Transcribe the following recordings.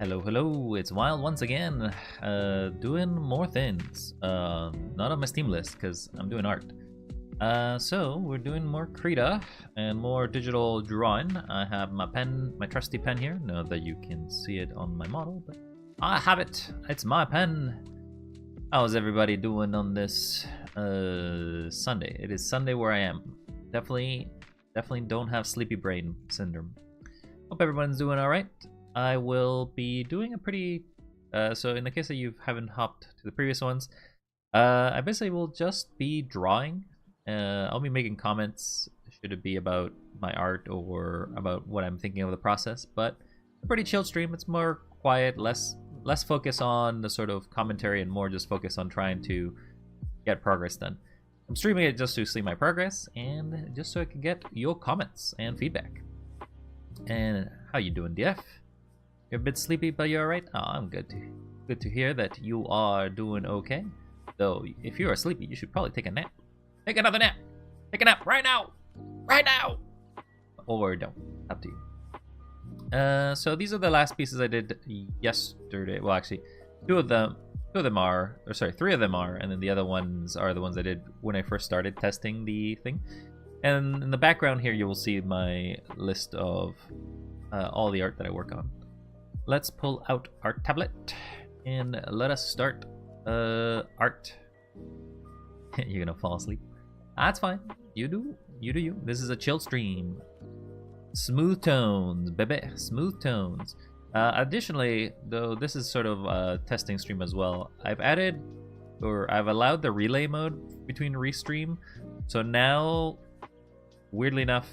Hello, hello, it's Wild once again, doing more things. Not on my Steam list, because I'm doing art. So, we're doing more Krita and more digital drawing. I have my pen, my trusty pen here. Not that you can see it on my model, but I have it. It's my pen. How's everybody doing on this Sunday? It is Sunday where I am. Definitely don't have sleepy brain syndrome. Hope everyone's doing alright. I will be doing a pretty... so in the case that you haven't hopped to the previous ones, I basically will just be drawing. I'll be making comments, should it be about my art or about what I'm thinking of the process, but a pretty chill stream. It's more quiet, less focus on the sort of commentary and more just focus on trying to get progress done. I'm streaming it just to see my progress and just so I can get your comments and feedback. And how you doing, DF? You're a bit sleepy, but you're alright? Oh, I'm good to hear that you are doing okay. Though, if you are sleepy, you should probably take a nap. Take another nap! Take a nap right now! Right now! Or don't. Up to you. So these are the last pieces I did yesterday. Well, actually, three of them are, and then the other ones are the ones I did when I first started testing the thing. And in the background here, you will see my list of all the art that I work on. Let's pull out our tablet and let us start art. You're gonna fall asleep. That's fine. You do you. This is a chill stream. Smooth tones, baby. Smooth tones. Additionally, though, this is sort of a testing stream as well. I've allowed the relay mode between restream. So now, weirdly enough,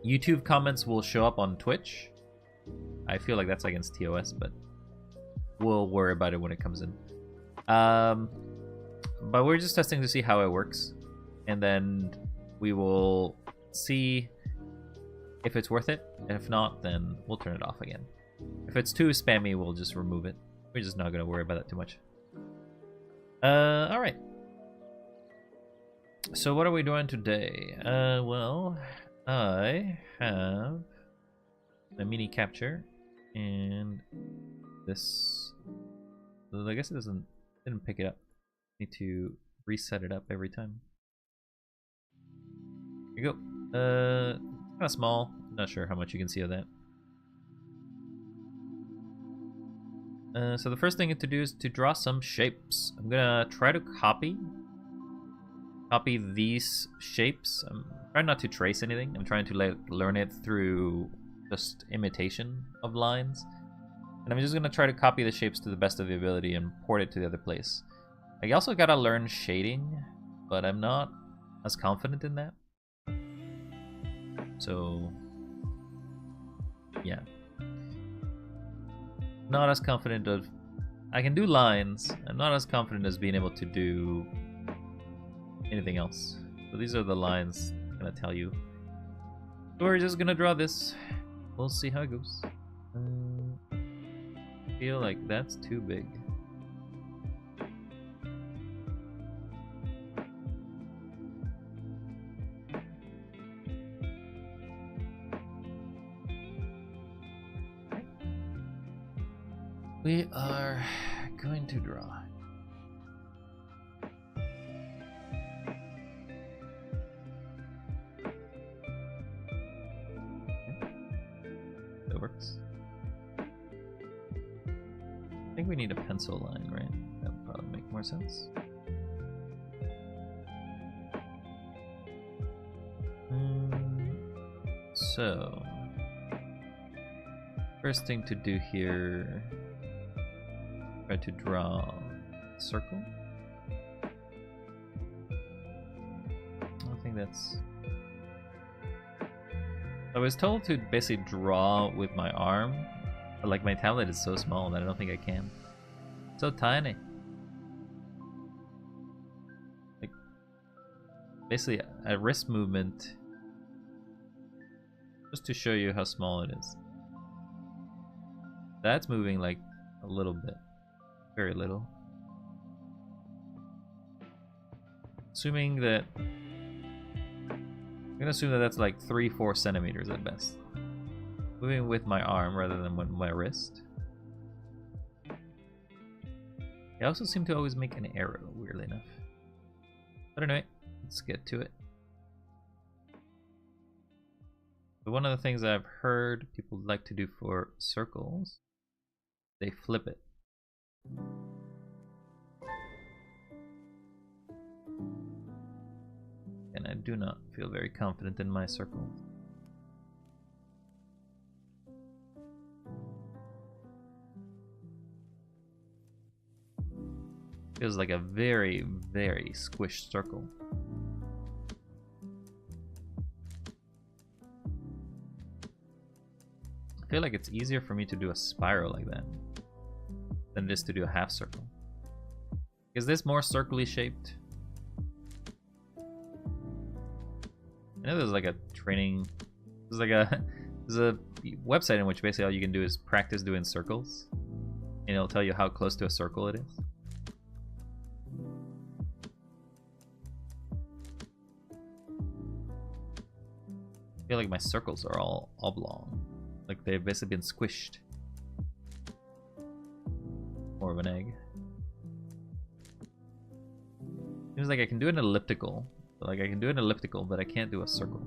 YouTube comments will show up on Twitch. I feel like that's against TOS, but we'll worry about it when it comes in. But we're just testing to see how it works, and then we will see if it's worth it. And if not, then we'll turn it off again. If it's too spammy, we'll just remove it. We're just not going to worry about that too much. Alright. So what are we doing today? Well, I have a mini capture and this. I guess it didn't pick it up. Need to reset it up every time. Here you go. Kind of small. Not sure how much you can see of that. So the first thing to do is to draw some shapes. I'm gonna try to copy these shapes. I'm trying not to trace anything. I'm trying to learn it through just imitation of lines. And I'm just gonna try to copy the shapes to the best of the ability and port it to the other place. I also gotta learn shading, but I'm not as confident in that. So, yeah. Not as confident of... I can do lines. I'm not as confident as being able to do anything else. So these are the lines I'm gonna tell you. So we're just gonna draw this. We'll see how it goes. I feel like that's too big. We are going to draw. That works. I think we need a pencil line, right? That would probably make more sense. So, first thing to do here, try to draw a circle. I don't think that's... I was told to basically draw with my arm, but like my tablet is so small that I don't think I can. It's so tiny. Like, basically a wrist movement, just to show you how small it is. That's moving like a little bit. Very little. Assuming that... I'm gonna assume that that's like 3-4 centimeters at best. Moving with my arm rather than with my wrist. They also seem to always make an arrow, weirdly enough. But anyway, let's get to it. So one of the things I've heard people like to do for circles, they flip it. And I do not feel very confident in my circle. Feels like a very, very squished circle. I feel like it's easier for me to do a spiral like that than just to do a half circle. Is this more circly shaped? I know there's like a training, there's a website in which basically all you can do is practice doing circles, and it'll tell you how close to a circle it is. I feel like my circles are all oblong, like they've basically been squished. More of an egg. Seems like I can do an elliptical. Like I can do an elliptical, but I can't do a circle.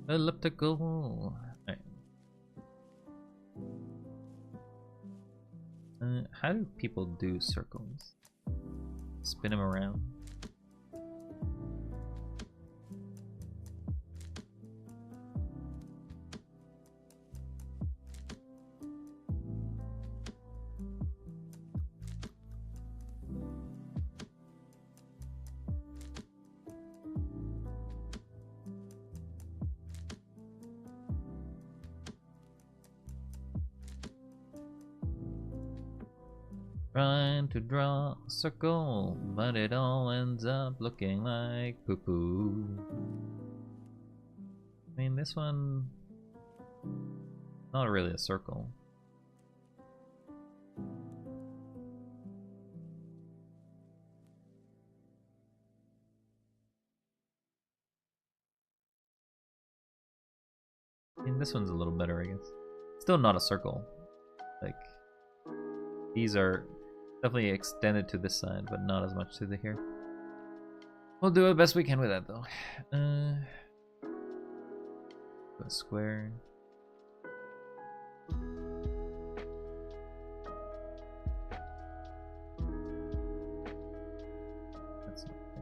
Elliptical. Right. How do people do circles? Spin them around. Trying to draw a circle, but it all ends up looking like poo-poo. I mean, this one, not really a circle. I mean, this one's a little better, I guess. Still not a circle. Like, these are definitely extended to this side, but not as much to the here. We'll do the best we can with that, though. A square. That's not okay.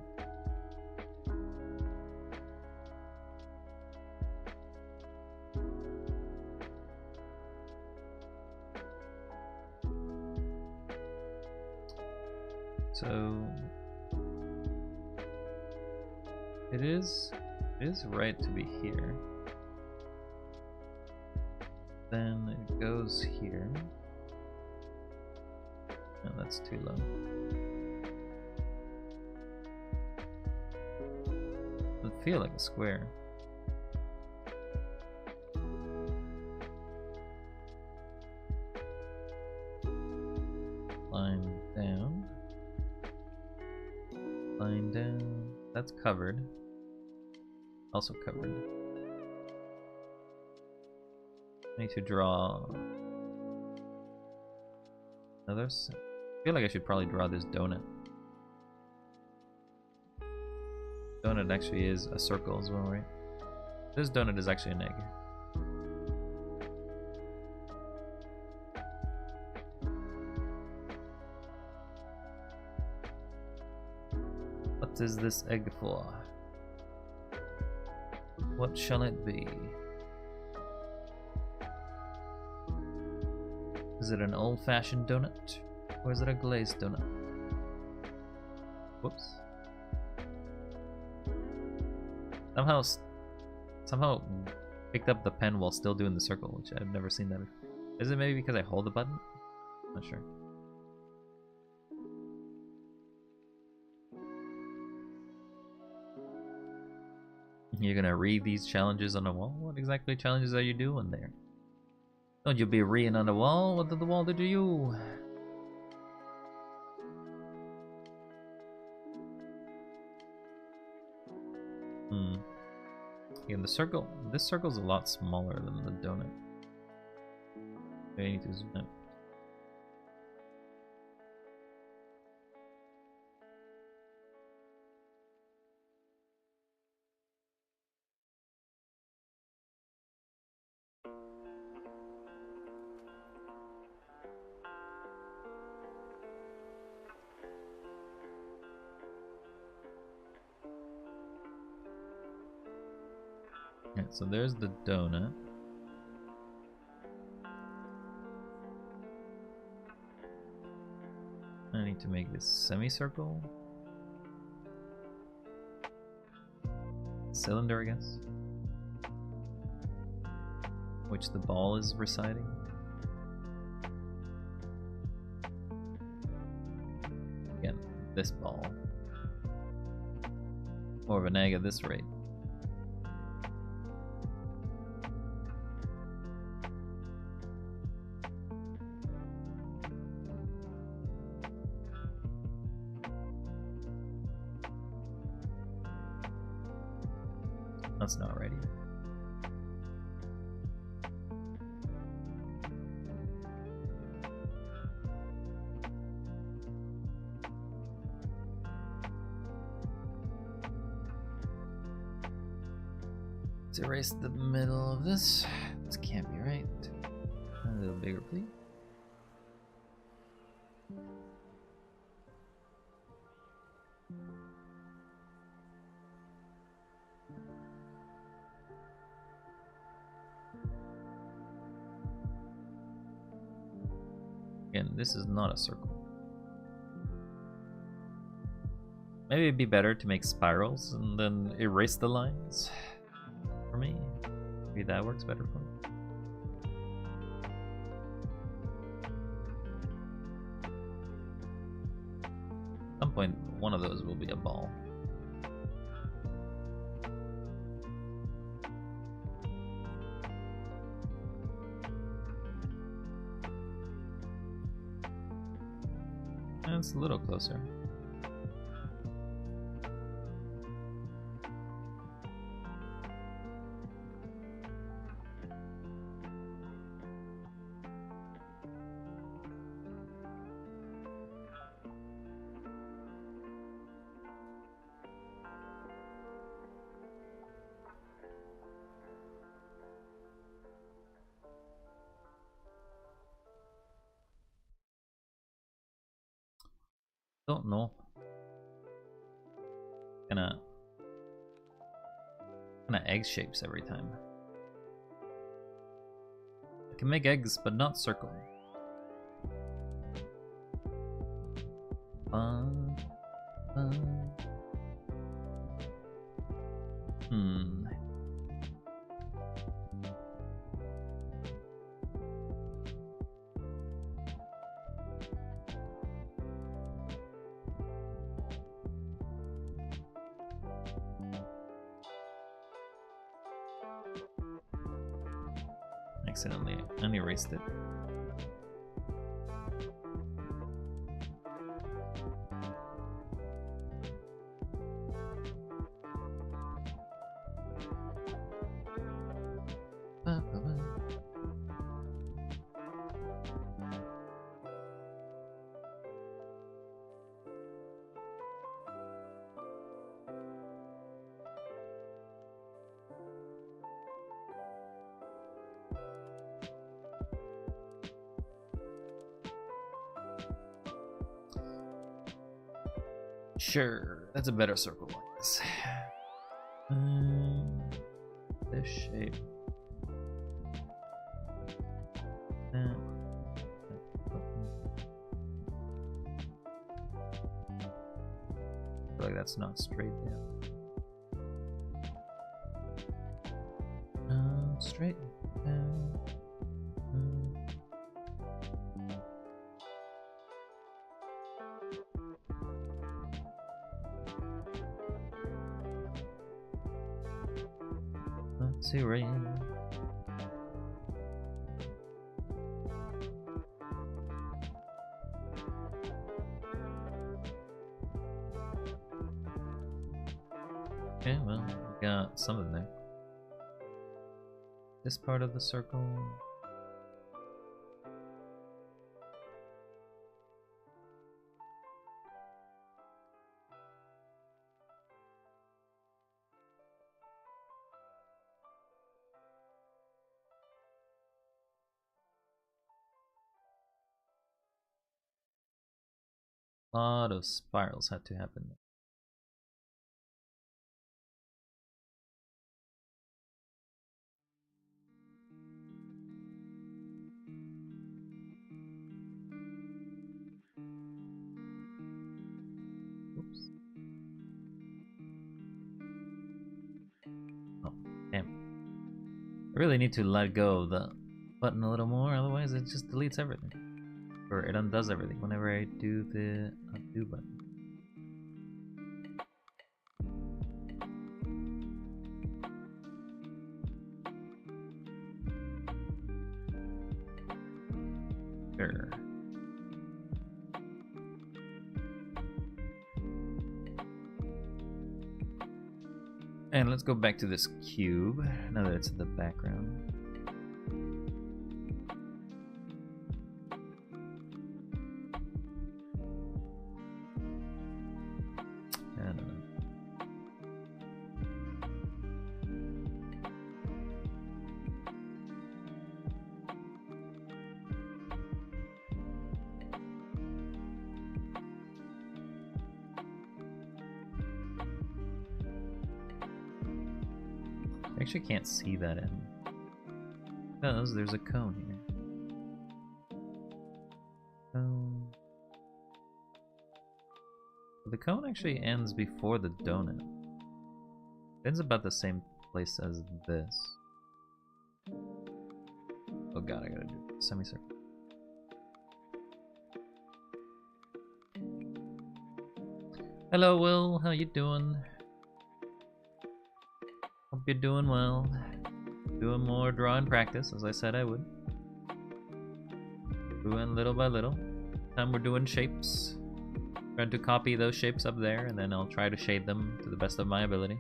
So it is right to be here. Then it goes here. No, that's too low. It would feel like a square. Line down. Line down. That's covered. Also covered. I need to draw another. I feel like I should probably draw this donut. Donut actually is a circle as well, right? This donut is actually an egg. What is this egg for? What shall it be? Is it an old-fashioned donut? Or is it a glazed donut? Whoops. Somehow picked up the pen while still doing the circle, which I've never seen that before. Is it maybe because I hold the button? Not sure. You're gonna read these challenges on the wall? What exactly challenges are you doing there? Don't you be reading on the wall? What did the wall do to you? Again, this circle's a lot smaller than the donut. I need to zoom out. Alright, so there's the donut. I need to make this semicircle. Cylinder, I guess. Which the ball is residing. Again, this ball. More of an egg at this rate. That's not ready. Let's erase the middle of this. This can't be right. A little bigger, please. Again, this is not a circle. Maybe it'd be better to make spirals and then erase the lines for me. Maybe that works better for me. At some point, one of those will be a ball. It's a little closer. Don't know. Kinda egg shapes every time. I can make eggs, but not circle. Accidentally unerased it. Sure, that's a better circle like this. This shape. I feel like that's not straight down. Straight down. Let's see right here. Okay, well, we got something there. This part of the circle. A lot of spirals had to happen. really need to let go of the button a little more, otherwise it just deletes everything. Or it undoes everything whenever I do the undo button. Sure. And let's go back to this cube, now that it's in the background. I don't know. I actually can't see that end. Because there's a cone here. The cone actually ends before the donut. It ends about the same place as this. Oh god, I gotta do a semicircle. Hello, Will. How you doing? Hope you're doing well. Doing more drawing practice, as I said I would. Doing little by little. Time we're doing shapes. Trying to copy those shapes up there, and then I'll try to shade them to the best of my ability.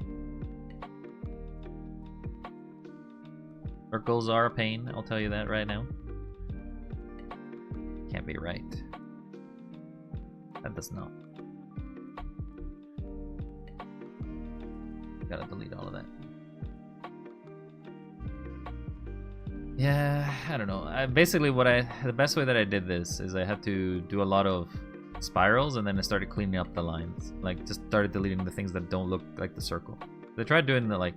Circles are a pain, I'll tell you that right now. Can't be right. That does not. Gotta delete all of that. Yeah, I don't know. Basically, the best way that I did this is I had to do a lot of spirals, and then I started cleaning up the lines. Like, just started deleting the things that don't look like the circle. I tried doing the, like,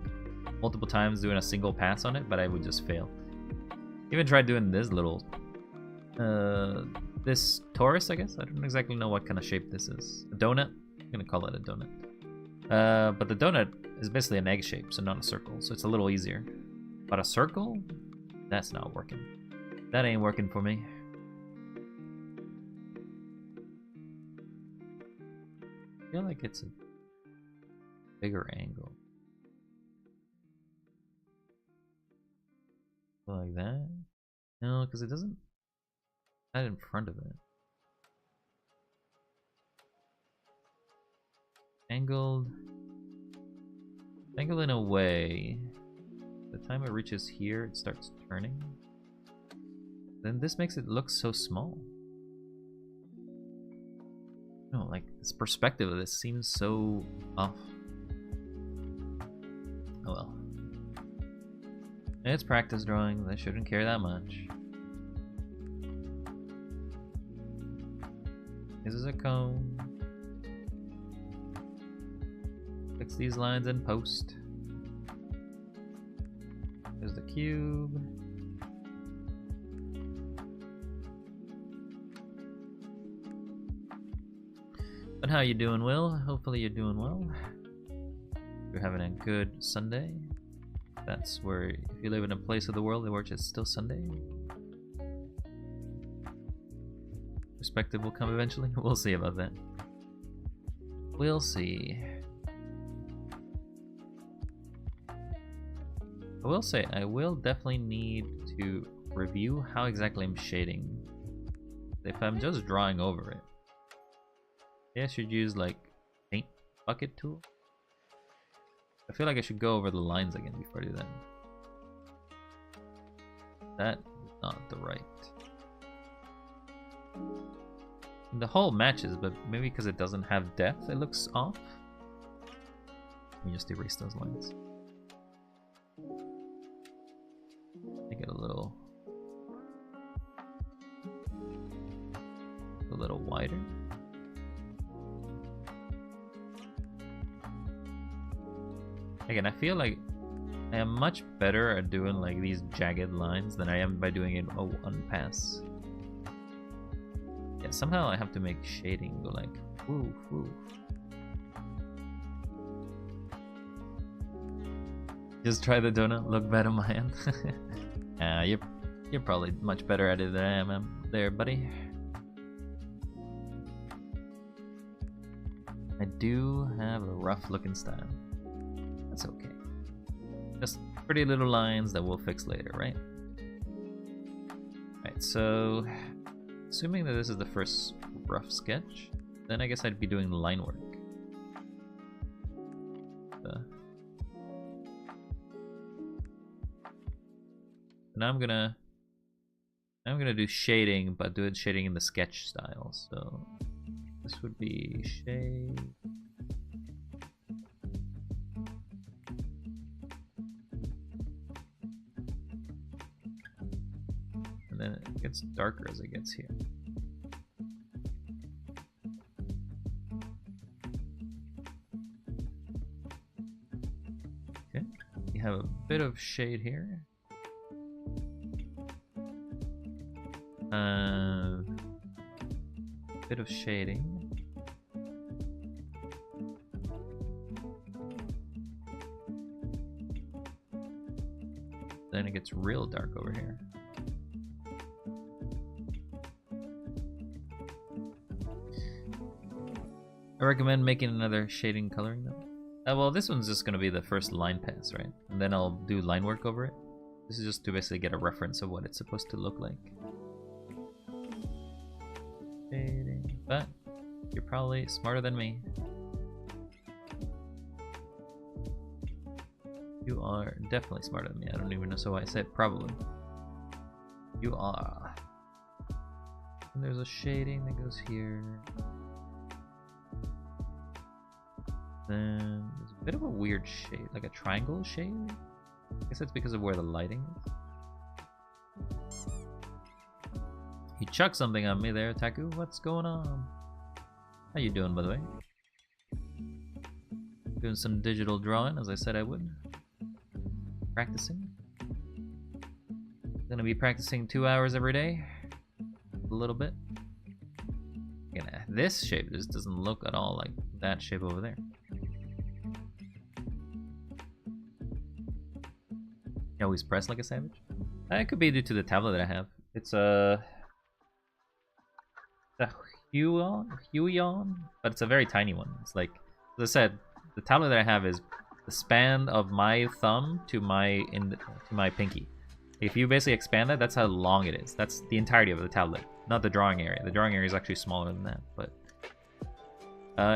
multiple times, doing a single pass on it, but I would just fail. Even tried doing this little, this torus, I guess. I don't exactly know what kind of shape this is. A donut? I'm gonna call it a donut. But the donut is basically an egg shape, so not a circle, so it's a little easier. But a circle? That's not working. That ain't working for me. I feel like it's a bigger angle. Like that? No, because it doesn't add in front of it. Angled in a way. The time it reaches here, it starts turning. Then this makes it look so small. No, like this perspective of this seems so off. Oh well. It's practice drawing. I shouldn't care that much. This is a cone. Fix these lines in post. There's the cube. But how you doing, Will? Hopefully you're doing well. You're having a good Sunday. That's where, if you live in a place of the world where it's still Sunday, perspective will come eventually. We'll see about that. We'll see. I will say, I will definitely need to review how exactly I'm shading. If I'm just drawing over it, maybe I should use like paint bucket tool. I feel like I should go over the lines again before I do that. That is not the right. The whole matches, but maybe because it doesn't have depth, it looks off. Let me just erase those lines. Make it a little wider. Again, I feel like I am much better at doing like these jagged lines than I am by doing it a one pass. Yeah, somehow I have to make shading go like woo woo. Just try the donut. Look bad on my hand. You're probably much better at it than I am there, buddy. I do have a rough looking style. That's okay. Just pretty little lines that we'll fix later, right? Alright, so assuming that this is the first rough sketch, then I guess I'd be doing line work. Now I'm gonna do shading, but do it shading in the sketch style. So this would be shade. And then it gets darker as it gets here. Okay, you have a bit of shade here. Bit of shading. Then it gets real dark over here. I recommend making another shading coloring though. Well, this one's just going to be the first line pass, right? And then I'll do line work over it. This is just to basically get a reference of what it's supposed to look like. Shading, but you're probably smarter than me. You are definitely smarter than me. I don't even know why I said probably. You are. And there's a shading that goes here. Then there's a bit of a weird shade, like a triangle shade. I guess that's because of where the lighting is. You chucked something on me there, Taku. What's going on? How you doing, by the way? Doing some digital drawing, as I said I would. Practicing. Gonna be practicing 2 hours every day. A little bit. This shape just doesn't look at all like that shape over there. You always press like a savage? That could be due to the tablet that I have. It's a Huion, but it's a very tiny one. It's like, as I said, the tablet that I have is the span of my thumb to my pinky. If you basically expand that, that's how long it is. That's the entirety of the tablet, not the drawing area. The drawing area is actually smaller than that, but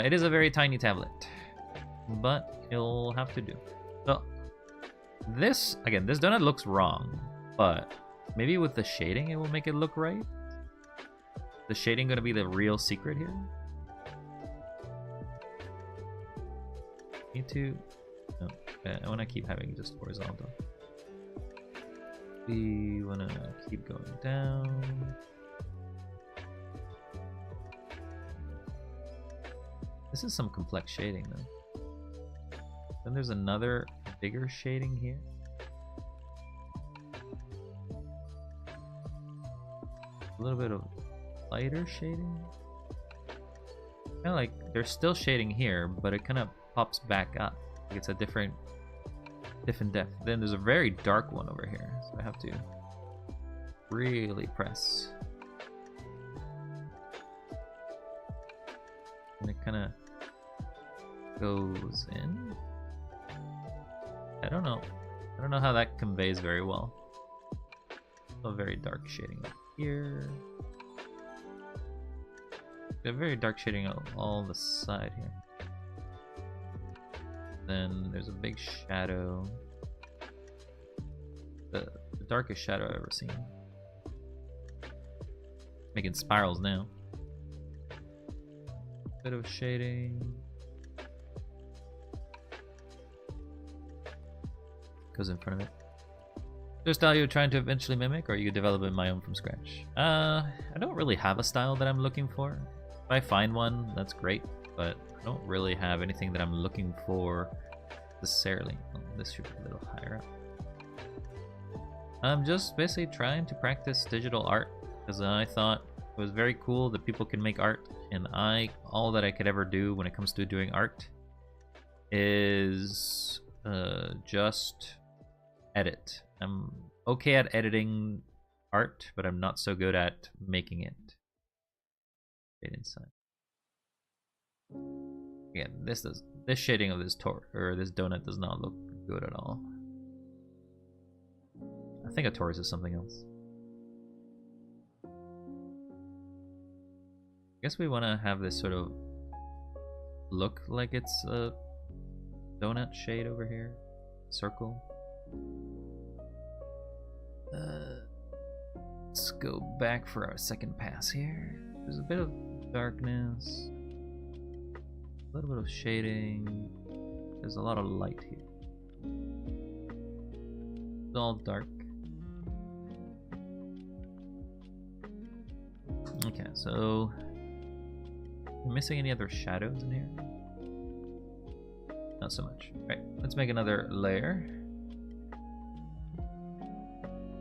it is a very tiny tablet. But it'll have to do. So this, again, this donut looks wrong, but maybe with the shading it will make it look right. The shading gonna be the real secret here. Need to. Oh, I want to keep having just horizontal. We want to keep going down. This is some complex shading though. Then there's another bigger shading here. A little bit of lighter shading. Kind of like there's still shading here, but it kind of pops back up. Like it's a different depth. Then there's a very dark one over here, so I have to really press. And it kind of goes in. I don't know how that conveys very well. A very dark shading up here. A very dark shading on the side here. Then there's a big shadow. The darkest shadow I've ever seen. Making spirals now. Bit of shading. Goes in front of it. Is there a style you're trying to eventually mimic, or you develop it my own from scratch? I don't really have a style that I'm looking for. If I find one, that's great, but I don't really have anything that I'm looking for necessarily. Oh, this should be a little higher up. I'm just basically trying to practice digital art because I thought it was very cool that people can make art, and all that I could ever do when it comes to doing art is just edit. I'm okay at editing art, but I'm not so good at making it. Get inside. Again, this shading of this this donut does not look good at all. I think a torus is something else. I guess we want to have this sort of look like it's a donut shade over here. Circle. Let's go back for our second pass here. There's a bit of darkness. A little bit of shading. There's a lot of light here. It's all dark. Okay, so missing any other shadows in here? Not so much. Right, let's make another layer.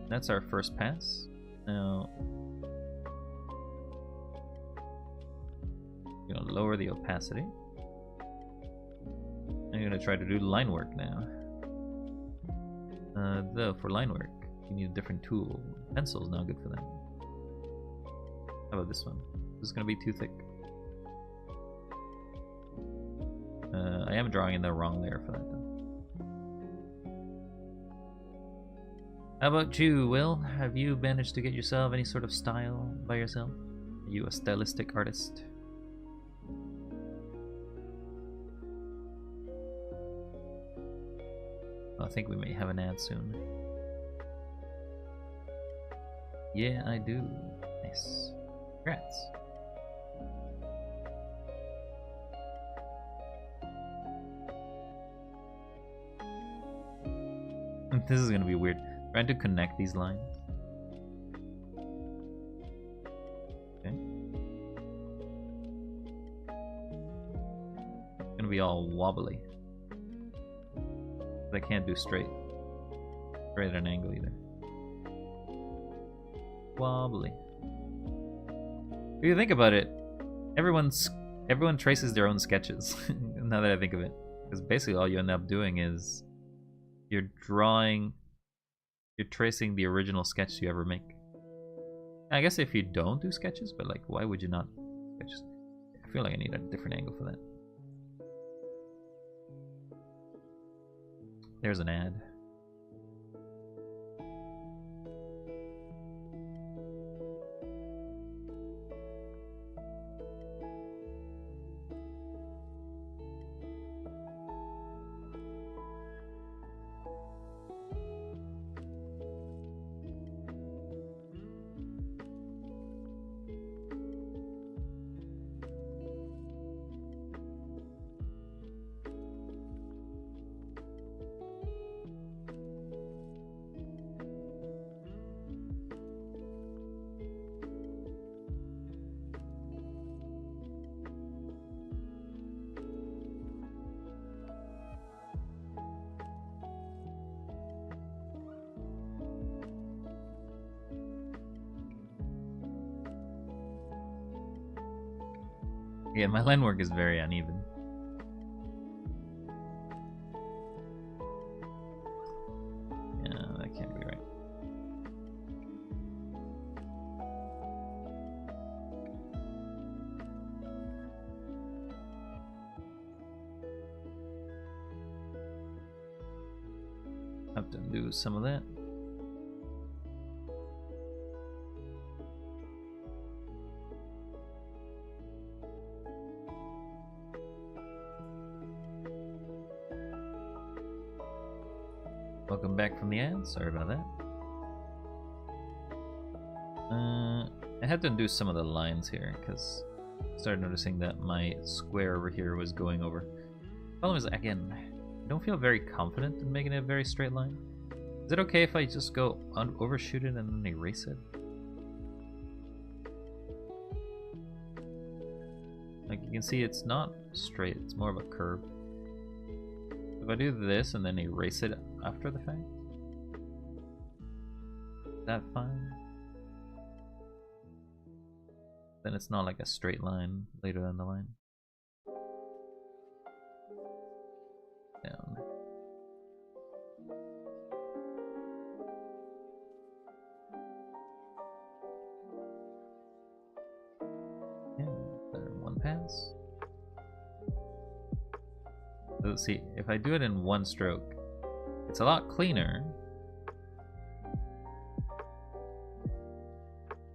That's our first pass. Now, I'm gonna lower the opacity. I'm gonna try to do line work now. Though for line work, you need a different tool. Pencil's not good for that. How about this one? This is gonna be too thick. I am drawing in the wrong layer for that though. How about you, Will? Have you managed to get yourself any sort of style by yourself? Are you a stylistic artist? I think we may have an ad soon. Yeah, I do. Nice. Congrats. This is gonna be weird. Trying to connect these lines. Okay. It's gonna be all wobbly. I can't do straight at an angle either. Wobbly. If you think about it, everyone traces their own sketches. Now that I think of it, because basically all you end up doing is you're tracing the original sketch you ever make. I guess if you don't do sketches, but like, why would you not sketches? I feel like I need a different angle for that. There's an ad. Yeah, my line work is very uneven. Yeah, that can't be right. Have to do some of that. Welcome back from the ad. Sorry about that. I had to do some of the lines here because I started noticing that my square over here was going over. Problem is, again, I don't feel very confident in making it a very straight line. Is it okay if I just go overshoot it and then erase it? Like you can see, it's not straight, it's more of a curve. If I do this and then erase it after the fact, is that fine? Then it's not like a straight line later down the line. Down. pass. So let's see, if I do it in one stroke, it's a lot cleaner.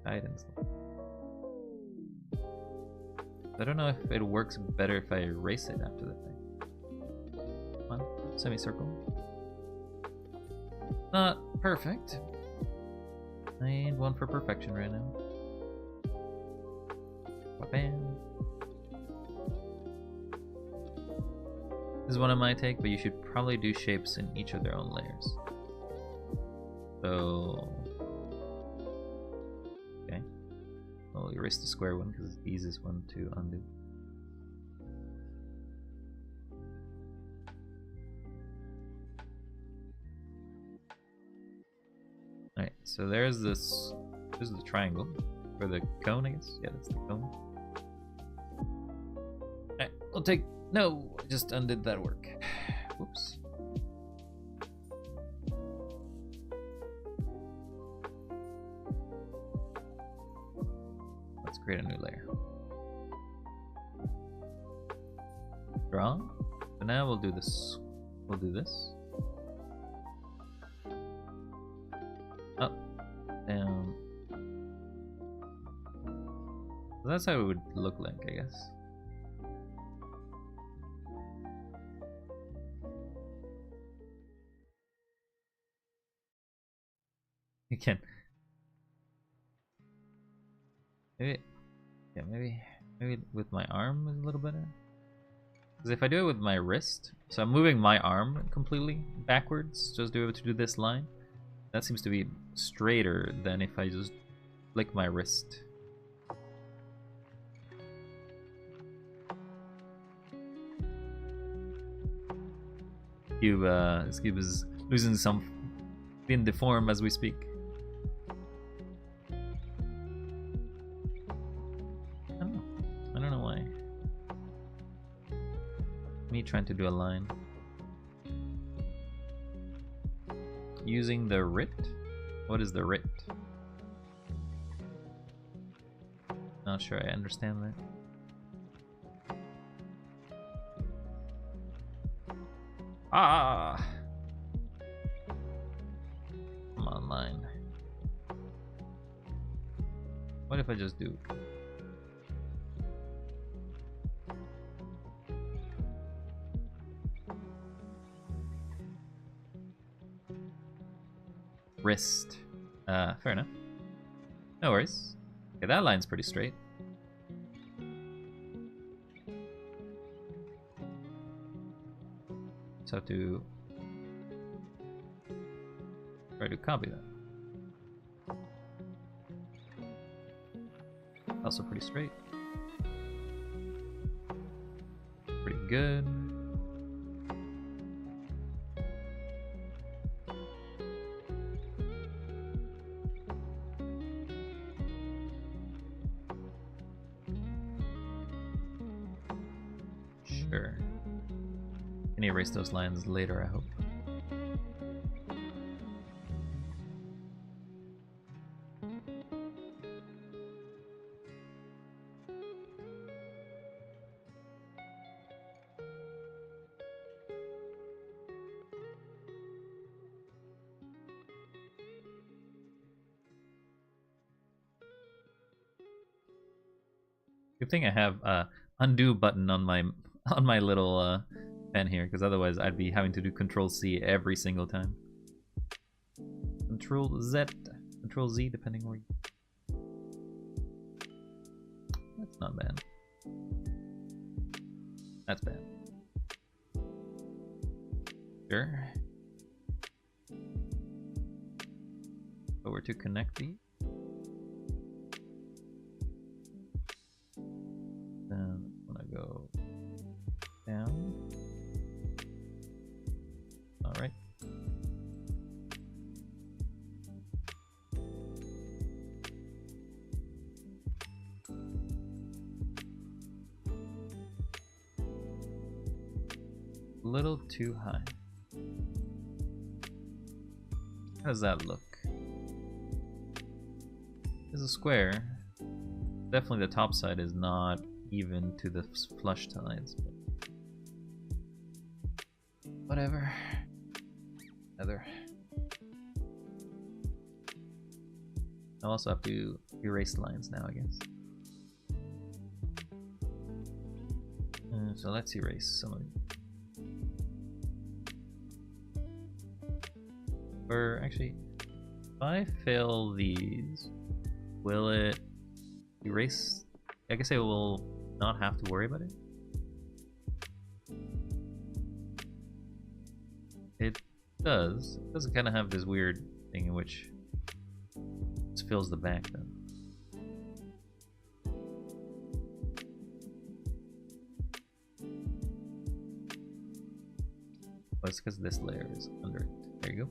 Guidance. I don't know if it works better if I erase it after the thing. Come on, semicircle. Not perfect. I need one for perfection right now. Bam. This is one of my take, but you should probably do shapes in each of their own layers. So, okay. I'll erase the square one because it's the easiest one to undo. Alright, so there's this. This is the triangle. Or the cone, I guess. Yeah, that's the cone. Alright, I'll take. No! I just undid that work. Whoops. Let's create a new layer. Draw. So now we'll do this. We'll do this. Up. Down. So that's how it would look like, I guess. You can. Maybe, yeah, maybe with my arm is a little better. Because if I do it with my wrist, so I'm moving my arm completely backwards, just to be able to do this line. That seems to be straighter than if I just flick my wrist. This cube is losing some in the form as we speak. I don't know why. Me trying to do a line. Using the writ? What is the writ? Not sure I understand that. Ah! Come on, line. What if I just do? Wrist. Fair enough. No worries. Okay, that line's pretty straight. Just have to try to copy that. Also pretty straight. Pretty good. Sure. Can erase those lines later, I hope. Good thing I have a undo button on my little pen here, because otherwise I'd be having to do Control C every single time. Control Z, Control Z, depending where you... That's not bad. That's bad. Sure. But we're to connect these. Then I'm gonna go down. All right. A little too high. How does that look? It's a square. Definitely the top side is not even to the flush lines. Whatever. Other. I also have to erase lines now, I guess. So let's erase some of it. Or actually, if I fail these, will it erase? I guess I will not have to worry about it. It does. It doesn't kind of have this weird thing in which it fills the back though. Oh, it's because this layer is under it. There you go.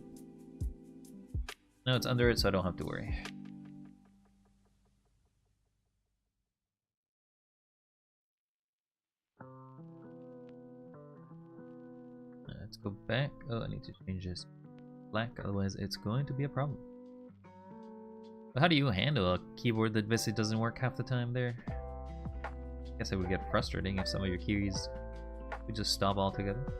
No, it's under it, so I don't have to worry. Let's go back. Oh, I need to change this black, otherwise it's going to be a problem. But how do you handle a keyboard that basically doesn't work half the time there? I guess it would get frustrating if some of your keys would just stop altogether.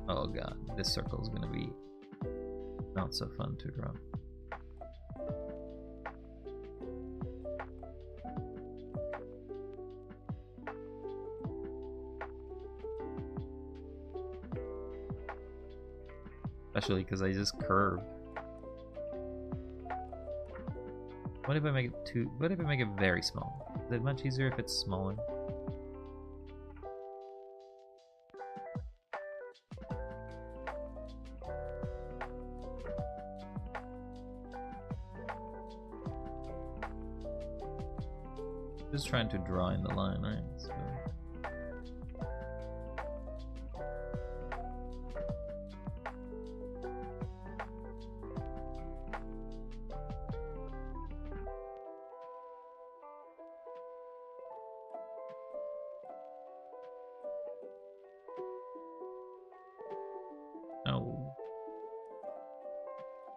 Oh god, this circle is gonna be not so fun to draw. Especially because I just curve. What if I make it too? What if I make it very small? Is it much easier if it's smaller? Just trying to draw in the line, right? So. Oh.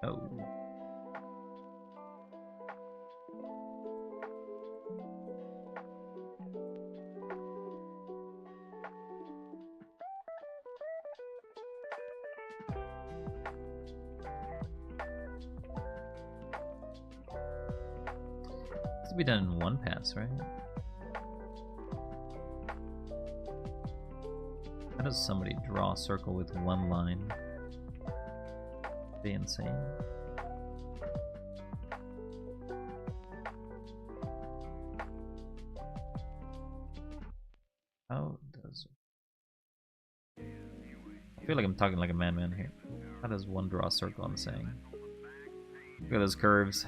Oh. This will be done in one pass, right? How does somebody draw a circle with one line? Be insane. How does... I feel like I'm talking like a madman here. How does one draw a circle on the saying? Look at those curves.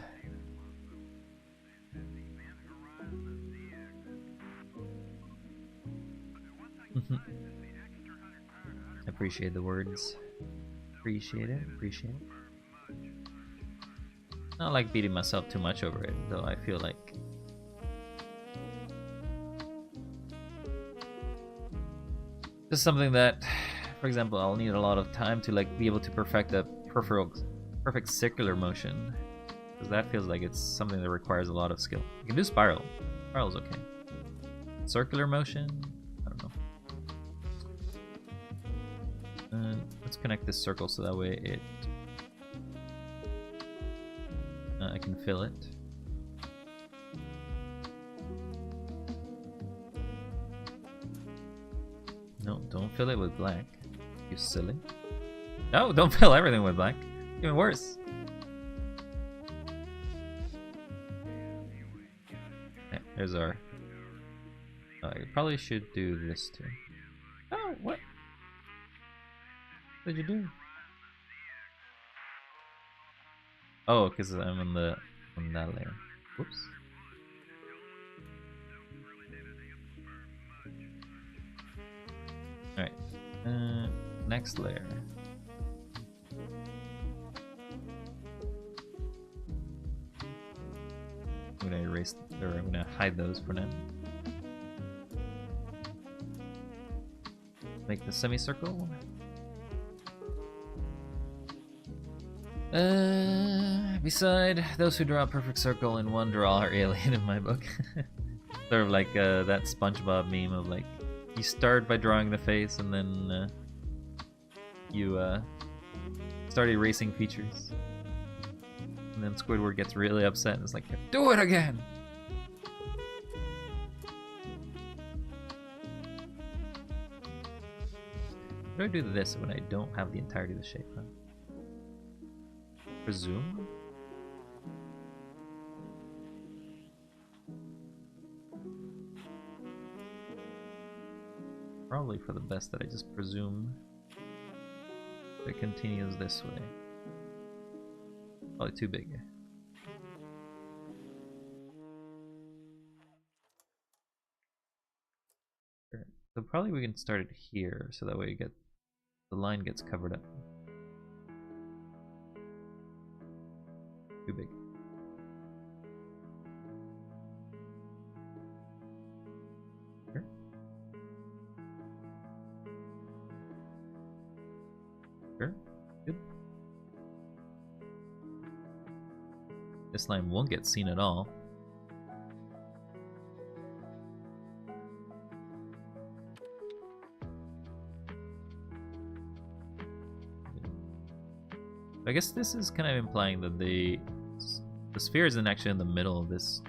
Appreciate the words. Appreciate it, appreciate it. Not like beating myself too much over it, though I feel like this is something that, for example, I'll need a lot of time to like be able to perfect a perfect circular motion, because that feels like it's something that requires a lot of skill. You can do spiral. Spiral's okay. Circular motion, I don't know. Let's connect this circle so that way it I can fill it. No, don't fill it with black. You silly. No, don't fill everything with black. Even worse. Yeah, there's our... I probably should do this too. Oh, what? What did you do? Oh, because I'm on that layer. Whoops. Alright. Next layer. I'm gonna erase, or I'm gonna hide those for now. Make the semicircle. Beside those who draw a perfect circle in one draw are alien in my book. Sort of like that SpongeBob meme of like, you start by drawing the face and then you start erasing features. And then Squidward gets really upset and is like, do it again! How do I do this when I don't have the entirety of the shape, huh? Presume? Probably for the best that I just presume it continues this way. Probably too big. Sure. So probably we can start it here, so that way you get the line gets covered up. Too big. Sure. Sure. Good. This line won't get seen at all. I guess this is kind of implying that the sphere isn't actually in the middle of this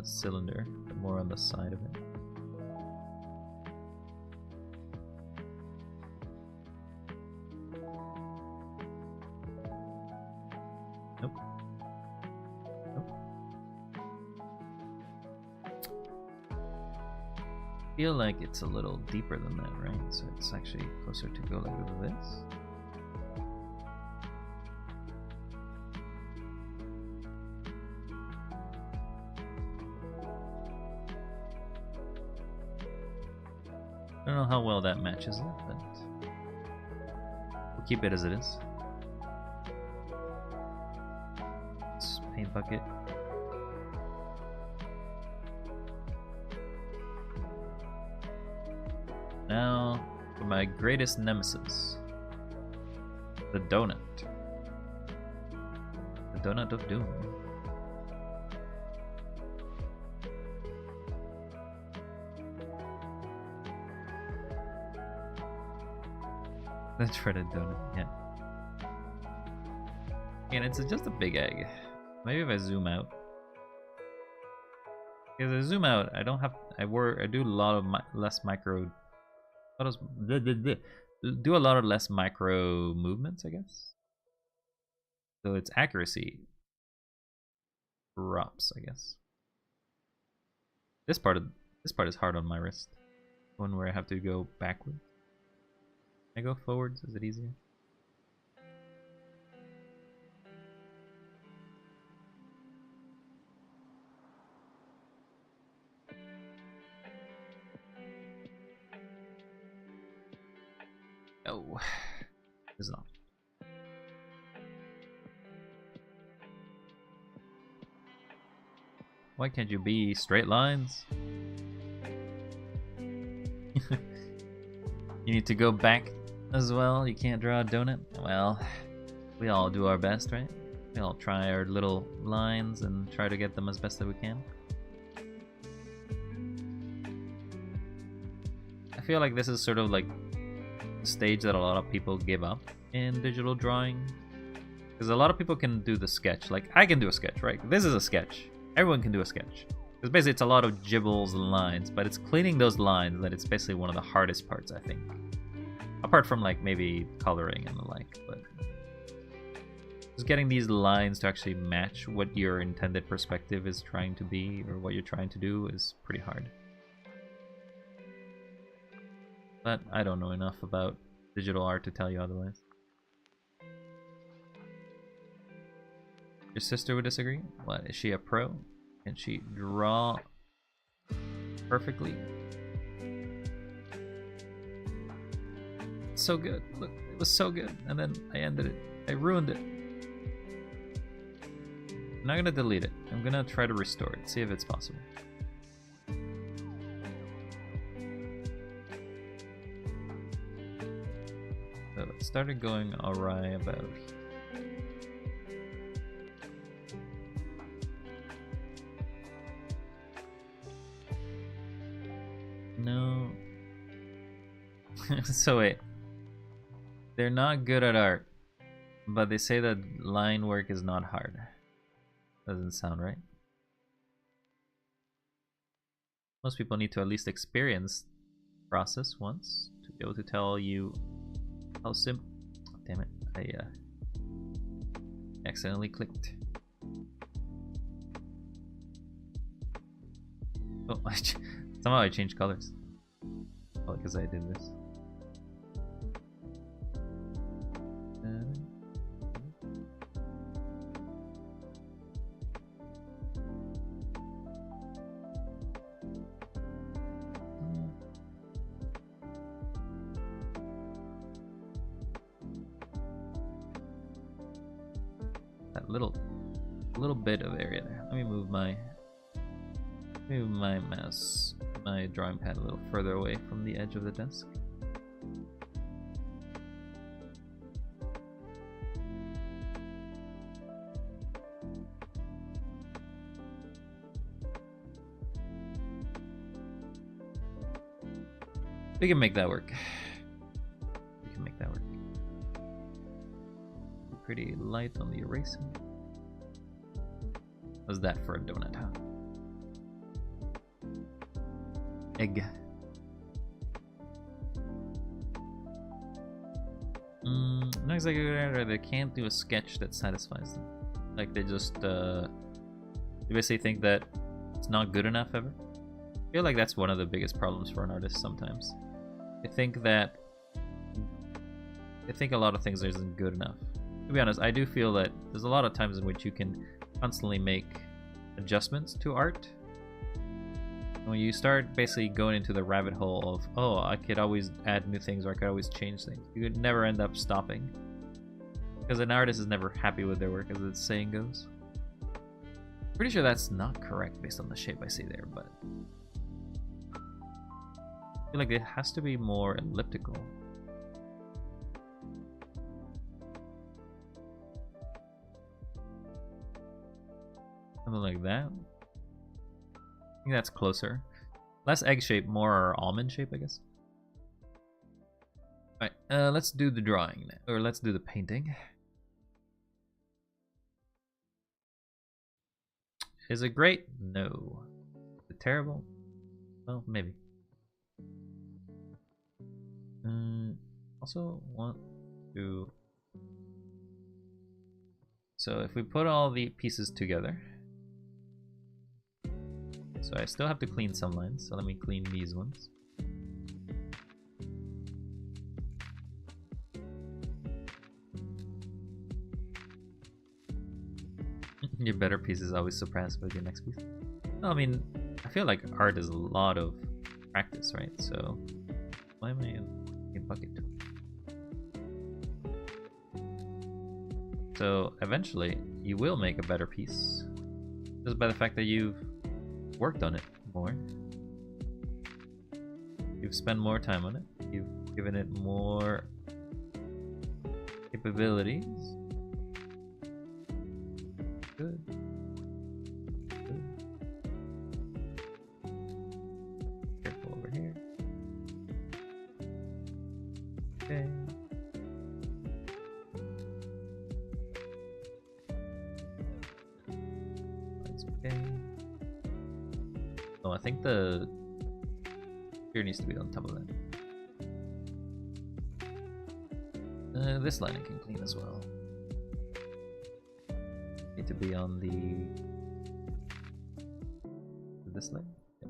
cylinder, but more on the side of it. Nope. Nope. I feel like it's a little deeper than that, right? So it's actually closer to go like this. I don't know how well that matches it, but we'll keep it as it is. Let's paint bucket. Now for my greatest nemesis, the donut. The donut of doom. The shredded donut, yeah. And it's just a big egg. Maybe if I zoom out. Because I zoom out, I don't have. I do a lot of less micro. Do a lot of less micro movements, I guess. So its accuracy drops, I guess. This part is hard on my wrist. One where I have to go backwards. Can I go forwards? Is it easier? Oh, it's not. Why can't you be straight lines? You need to go back as well. You can't draw a donut. Well, we all do our best, right? We all try our little lines and try to get them as best as we can. I feel like this is sort of like the stage that a lot of people give up in digital drawing. Because a lot of people can do the sketch. Like, I can do a sketch, right? This is a sketch. Everyone can do a sketch. Because basically it's a lot of gibbles and lines, but it's cleaning those lines that it's basically one of the hardest parts, I think. Apart from like maybe coloring and the like, but just getting these lines to actually match what your intended perspective is trying to be or what you're trying to do is pretty hard. But I don't know enough about digital art to tell you otherwise. Your sister would disagree? What, is she a pro? Can she draw perfectly? So good. Look, it was so good. And then I ended it. I ruined it. I'm not gonna delete it. I'm gonna try to restore it. See if it's possible. So it started going awry about here. So wait, they're not good at art, but they say that line work is not hard. Doesn't sound right. Most people need to at least experience the process once to be able to tell you how simple. Damn it! I accidentally clicked. Oh, somehow I changed colors. Oh, because I did this. That little bit of area there. Let me move my mouse, my drawing pad a little further away from the edge of the desk. We can make that work. We can make that work. Pretty light on the erasing. How's that for a donut, huh? Egg. Not exactly right. They can't do a sketch that satisfies them. Like they just they basically think that it's not good enough ever. I feel like that's one of the biggest problems for an artist sometimes. They think a lot of things isn't good enough. To be honest, I do feel that there's a lot of times in which you can constantly make adjustments to art. When you start basically going into the rabbit hole of, oh, I could always add new things or I could always change things, you could never end up stopping. Because an artist is never happy with their work, as the saying goes. Pretty sure that's not correct based on the shape I see there, but I feel like it has to be more elliptical. Something like that. I think that's closer. Less egg shape, more almond shape, I guess. Alright, let's do the drawing now. Or let's do the painting. Is it great? No. Is it terrible? Well, maybe. Also want to... So if we put all the pieces together... So I still have to clean some lines, so let me clean these ones. Your better piece is always surpassed by your next piece. No, I mean, I feel like art is a lot of practice, right? So why am I in a bucket? So eventually you will make a better piece just by the fact that you've worked on it more. You've spent more time on it. You've given it more capabilities. Good. Good. Careful over here. Okay. That's okay. Oh, I think the here needs to be on top of that. This line I can clean as well. Need to be on this line. Yep.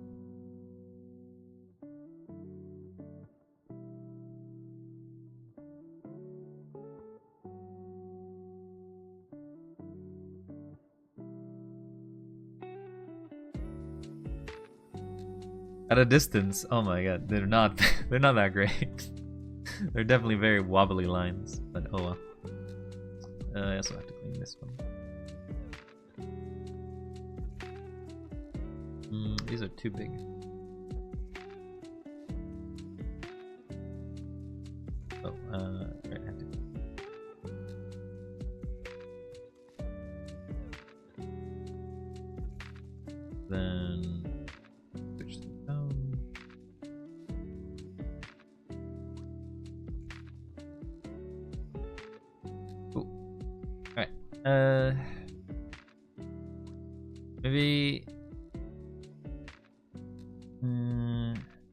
At a distance, oh my god, they're not they're not that great. They're definitely very wobbly lines, but oh well. I also have to clean this one. These are too big. Oh, right, I have to. Then switch the tone. Uh, maybe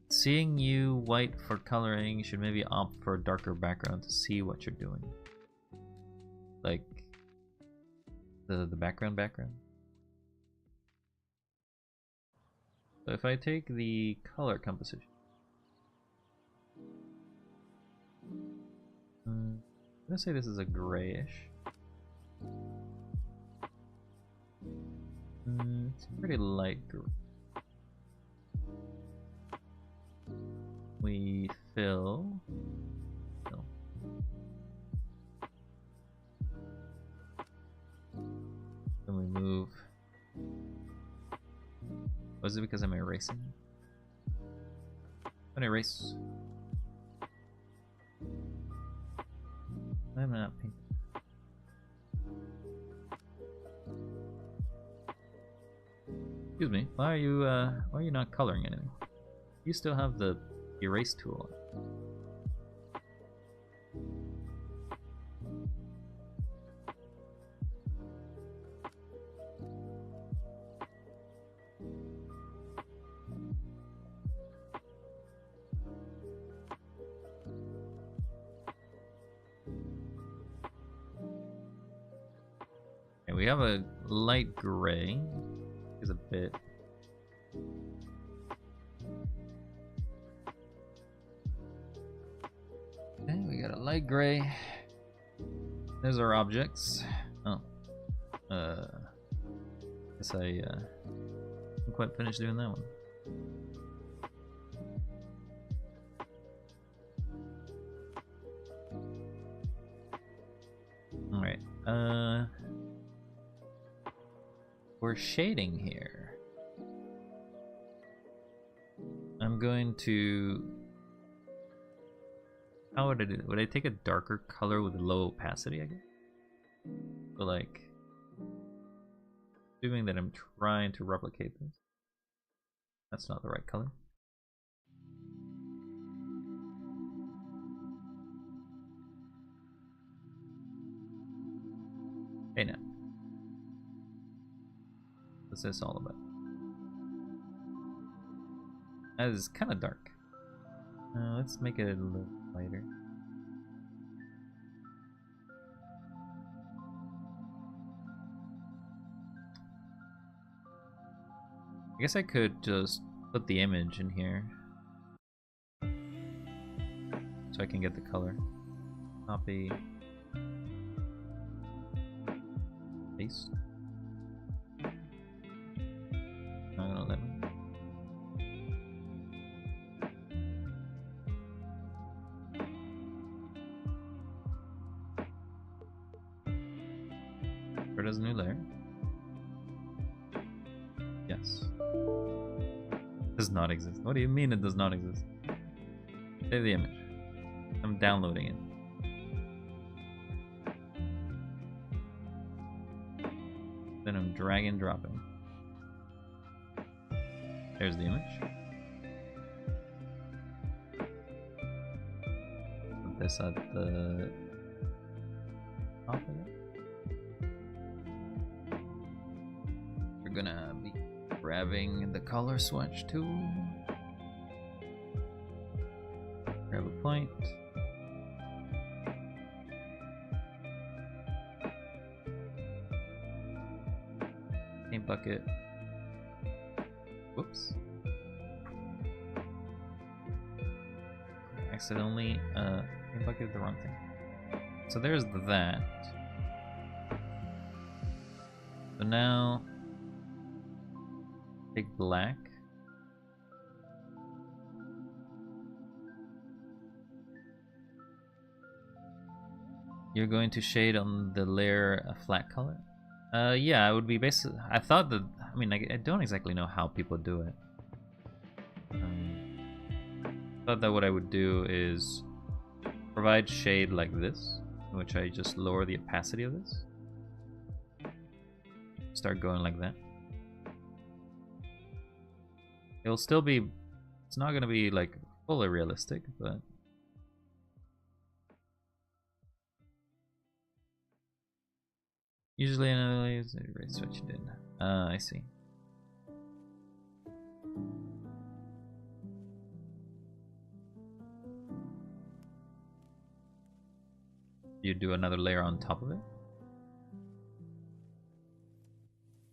seeing you white for coloring, you should maybe opt for a darker background to see what you're doing. Like the background. So if I take the color composition, I'm gonna say this is a grayish. It's pretty light gray. We fill. Then we move. Was it because I'm erasing? I'm gonna erase. I'm not pink. Excuse me. Why are you not coloring anything? You still have the erase tool. Okay, we have a light gray. Is a bit. Okay, we got a light gray. There's our objects. Oh. Guess I didn't quite finish doing that one. Alright. We're shading here. I'm going to... How would I do it? Would I take a darker color with low opacity, I guess? So like... Assuming that I'm trying to replicate this. That's not the right color. Hey now. What's this all about? That is kind of dark. Let's make it a little lighter. I guess I could just put the image in here so I can get the color. Copy. Paste. Not gonna let me. Where does new layer? Yes. Does not exist. What do you mean it does not exist? Save the image. I'm downloading it. Then I'm drag and dropping. There's the image. Put this at the top of it. We're gonna be grabbing the color swatch tool. Grab a point. Paint bucket. Whoops. Accidentally paint bucket the wrong thing. So there's that. So now take black. You're going to shade on the layer a flat color? Yeah, it would be basically. I thought that. I mean, I don't exactly know how people do it. I thought that what I would do is provide shade like this, in which I just lower the opacity of this. Start going like that. It'll still be. It's not going to be like fully realistic, but. Usually another layer is erase what you did. I see. You do another layer on top of it?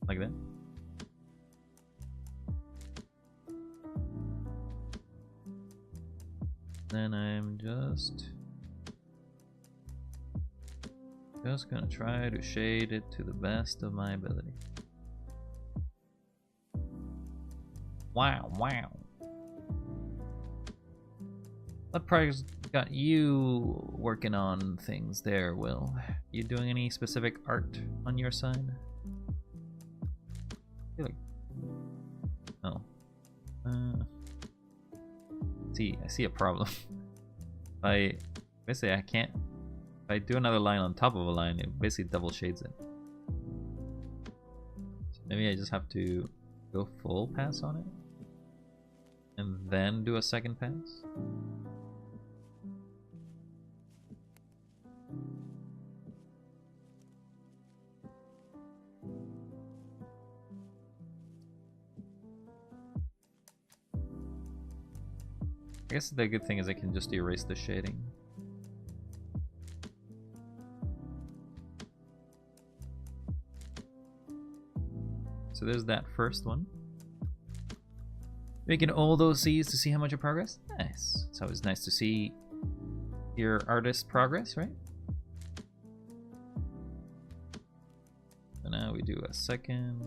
Like that? Then I'm just gonna try to shade it to the best of my ability. Wow, wow. What project's got you working on things there, Will? You doing any specific art on your side? I feel like... Oh. I see a problem. Basically I can't. If I do another line on top of a line, it basically double shades it. So maybe I just have to go full pass on it, and then do a second pass. I guess the good thing is I can just erase the shading. So there's that first one. Making all those C's to see how much of progress? Nice. It's always nice to see your artist's progress, right? So now we do a second.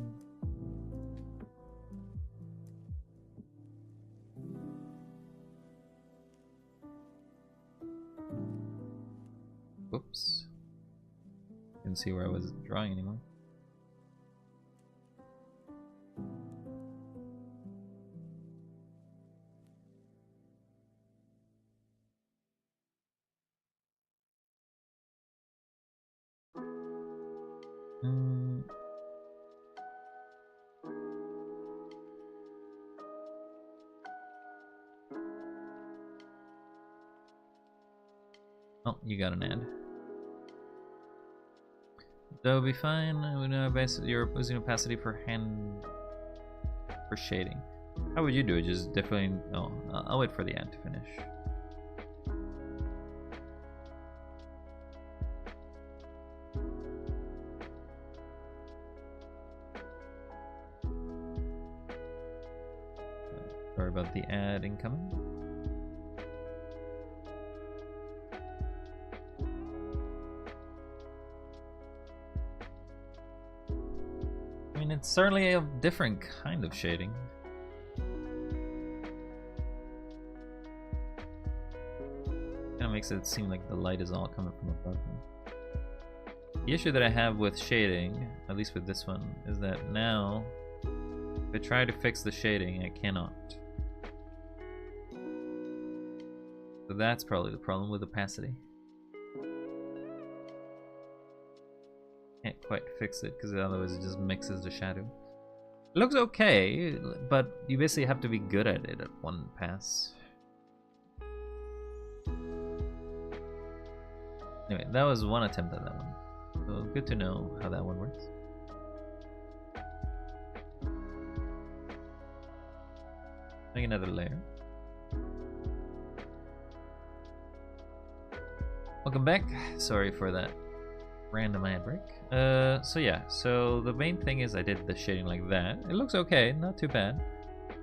Whoops. Didn't see where I was drawing anymore. Oh, you got an ad. That would be fine. We know your opposing opacity for shading. How would you do it? Just definitely. Oh, I'll wait for the ad to finish. Sorry about the ad incoming. I mean, it's certainly a different kind of shading. Kind of makes it seem like the light is all coming from above. The issue that I have with shading, at least with this one, is that now if I try to fix the shading, I cannot. So that's probably the problem with opacity. Can't quite fix it because otherwise it just mixes the shadow. It looks okay, but you basically have to be good at it at one pass. Anyway, that was one attempt at that one. So good to know how that one works. Make another layer. Welcome back. Sorry for that random ad break. So yeah, so the main thing is I did the shading like that. It looks okay, not too bad.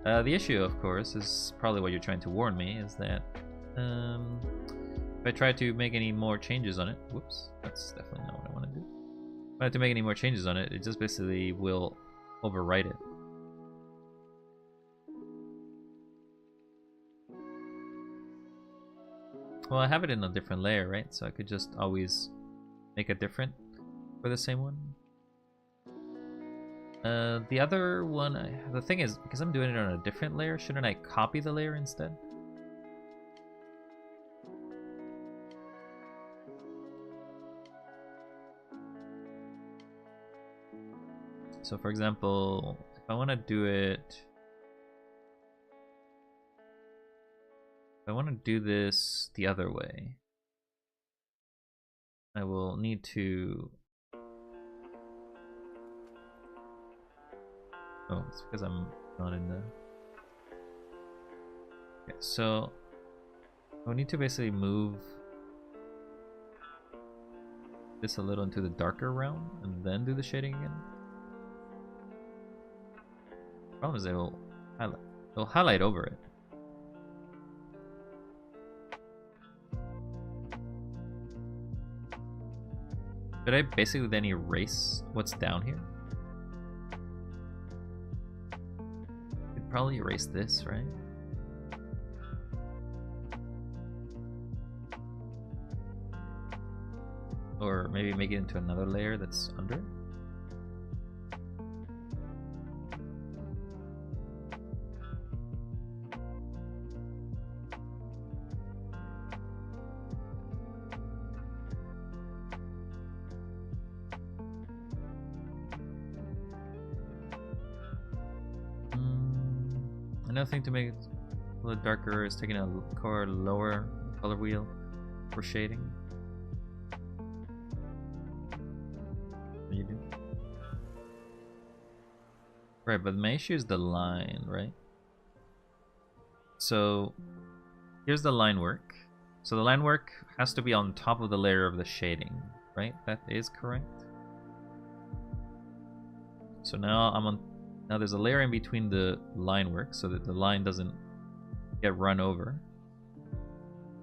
The issue, of course, is probably what you're trying to warn me, is that if I try to make any more changes on it, whoops, that's definitely not what I want to do. If I have to make any more changes on it, it just basically will overwrite it. Well, I have it in a different layer, right? So I could just always make a different for the same one. The other one, the thing is, because I'm doing it on a different layer, shouldn't I copy the layer instead? So for example, if I want to do it, if I want to do this the other way, I will need to Oh, it's because I'm not in the... Okay, so I need to basically move this a little into the darker realm and then do the shading again. Problem is it'll highlight over it. Should I basically then erase what's down here? Could probably erase this, right? Or maybe make it into another layer that's under. Another thing to make it a little darker is taking a lower color wheel for shading. You do. Right, but my issue is the line, right? So here's the line work. So the line work has to be on top of the layer of the shading, right? That is correct. So now I'm on. Now there's a layer in between the line work so that the line doesn't get run over.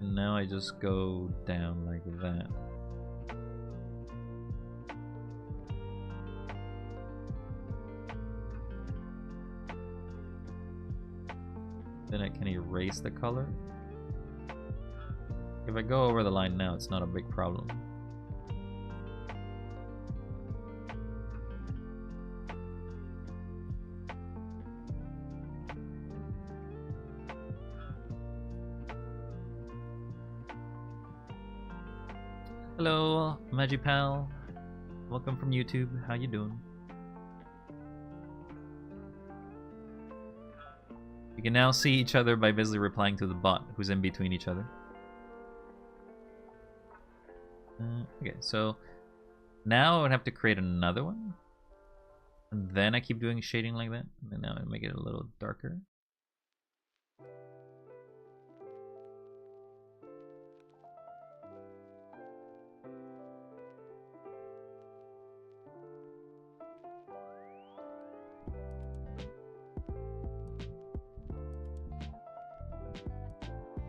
And now I just go down like that. Then I can erase the color. If I go over the line now, it's not a big problem. Hello, Magipal. Welcome from YouTube. How you doing? You can now see each other by visibly replying to the bot who's in between each other. Okay, so now I would have to create another one. And then I keep doing shading like that. And then now I make it a little darker.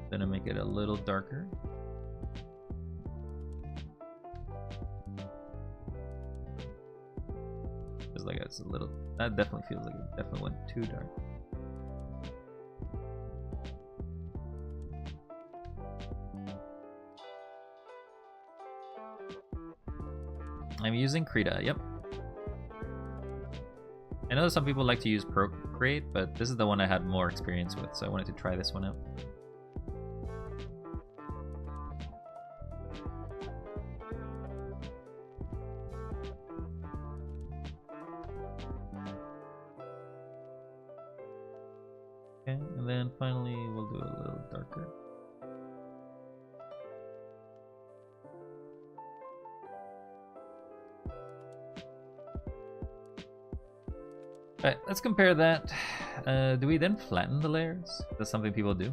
Then I make it a little darker. Feels like it's a little. That definitely feels like it definitely went too dark. I'm using Krita. Yep. I know some people like to use Procreate, but this is the one I had more experience with, so I wanted to try this one out. Okay, and then finally we'll do a little darker. Alright, let's compare that. Do we then flatten the layers? That's something people do.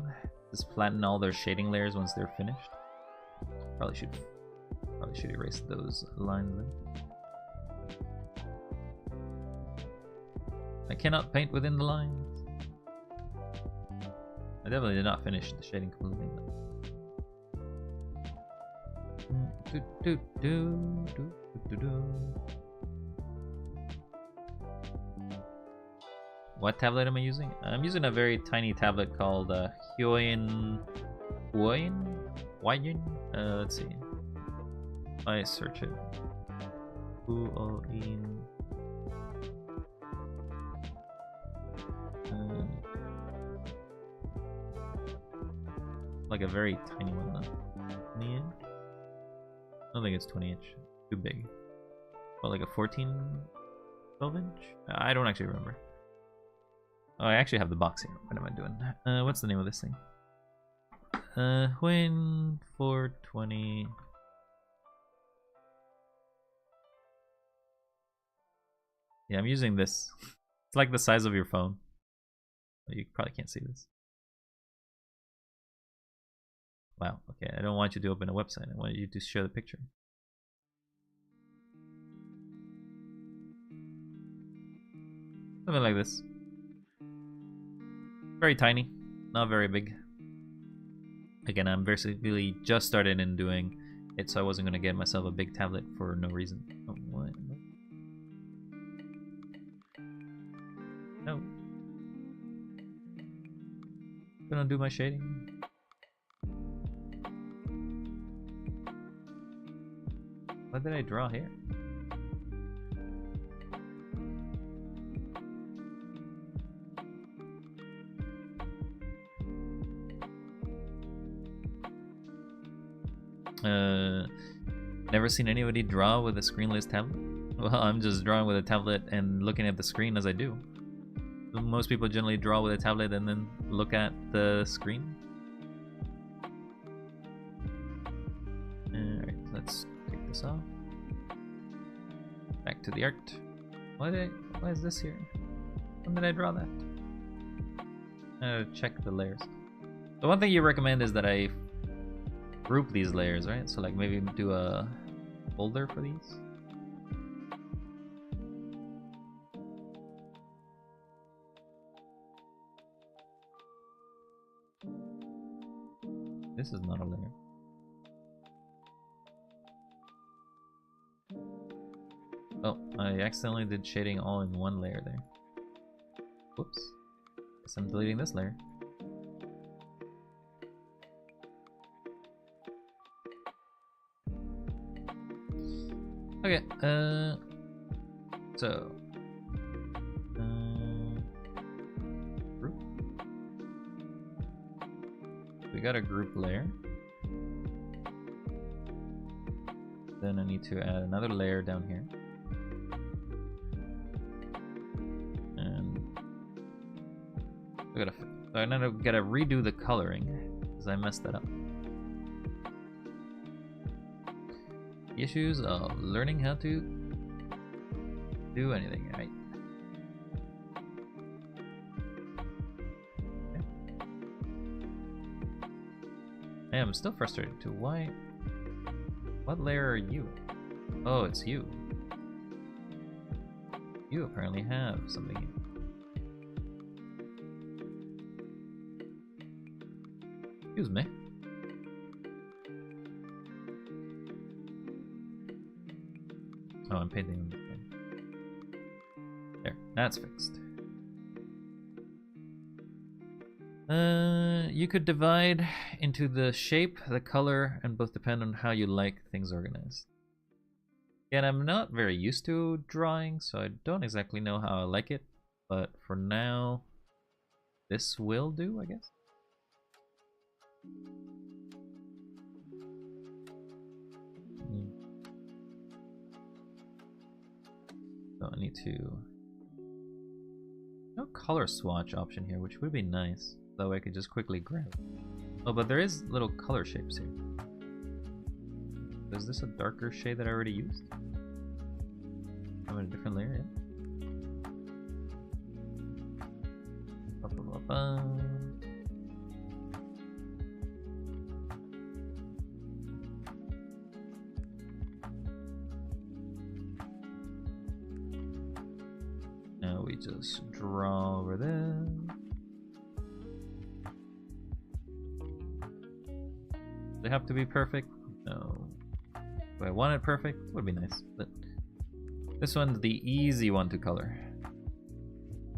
Just flatten all their shading layers once they're finished. Probably should erase those lines then. I cannot paint within the lines. I definitely did not finish the shading completely. What tablet am I using? I'm using a very tiny tablet called Huoyin. Let's see. I search it. Huoyin. Like a very tiny one though. 20 inch? I don't think it's 20 inch. Too big. But like a 14, 12 inch? I don't actually remember. Oh, I actually have the box here. What am I doing? What's the name of this thing? Win 420. Yeah, I'm using this. It's like the size of your phone. You probably can't see this. Wow, okay, I don't want you to open a website. I want you to share the picture. Something like this. Very tiny, not very big. Again, I'm basically just started in doing it, so I wasn't gonna get myself a big tablet for no reason. Oh, what? No. Gonna do my shading. What did I draw here? Never seen anybody draw with a screenless tablet? Well, I'm just drawing with a tablet and looking at the screen as I do. Most people generally draw with a tablet and then look at the screen. Alright, let's take this off. Back to the art. Why is this here? When did I draw that? Check the layers. The one thing you recommend is that I group these layers, right? So like maybe do a folder for these. This is not a layer. Oh, I accidentally did shading all in one layer there. Whoops. Guess I'm deleting this layer. Okay, so group. We got a group layer. Then I need to add another layer down here. And I gotta redo the coloring because I messed that up. Issues of learning how to do anything, right? Okay. Hey, I'm still frustrated too. Why? What layer are you? Oh, it's you. You apparently have something here. Excuse me. Oh, I'm painting on the thing. There, that's fixed. You could divide into the shape, the color, and both depend on how you like things organized. Again, I'm not very used to drawing, so I don't exactly know how I like it, but for now, this will do, I guess. So I need to... No color swatch option here, which would be nice. That way I could just quickly grab. Oh, but there is little color shapes here. Is this a darker shade that I already used? I'm in a different layer, yeah. Now we just draw over there. They have to be perfect? No. Do I want it perfect? Would be nice, but this one's the easy one to color.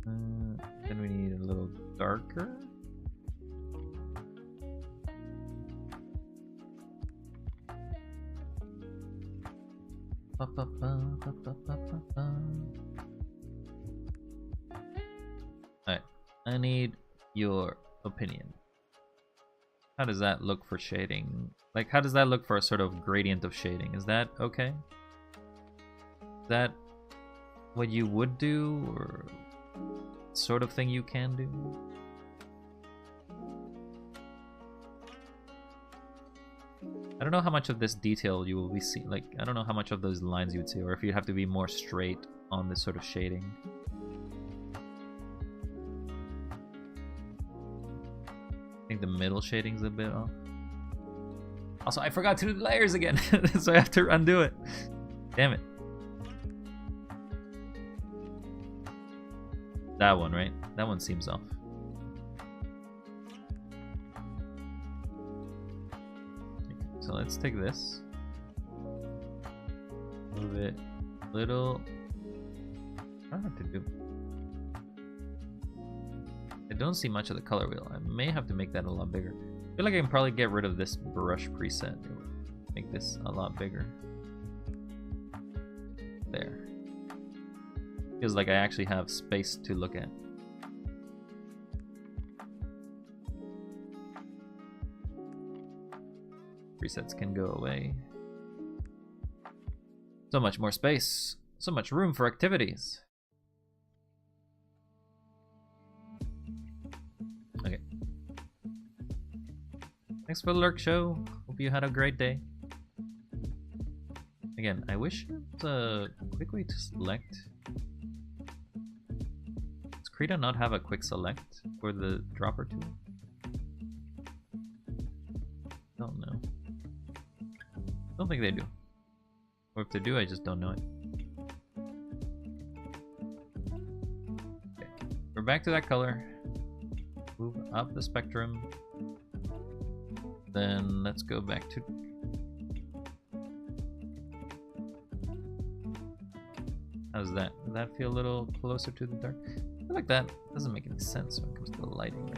Then we need a little darker. Alright, I need your opinion. How does that look for shading? Like, how does that look for a sort of gradient of shading? Is that okay? Is that what you would do, or sort of thing you can do? I don't know how much of this detail you will be seeing. Like, I don't know how much of those lines you would see, or if you have to be more straight on this sort of shading. I think the middle shading's a bit off. Also, I forgot to do the layers again, so I have to undo it. Damn it. That one, right? That one seems off. So let's take this. Move it a little. I don't know what to do. I don't see much of the color wheel. I may have to make that a lot bigger. I feel like I can probably get rid of this brush preset. Make this a lot bigger. There. Feels like I actually have space to look at. Presets can go away. So much more space. So much room for activities. Okay. Thanks for the lurk show. Hope you had a great day. Again, I wish there was a quick way to select. Does Krita not have a quick select for the dropper tool? Don't know. Don't think they do. Or if they do, I just don't know it. Okay. We're back to that color. Move up the spectrum. Then let's go back to... How's that? Does that feel a little closer to the dark? I feel like that doesn't make any sense when it comes to the lighting.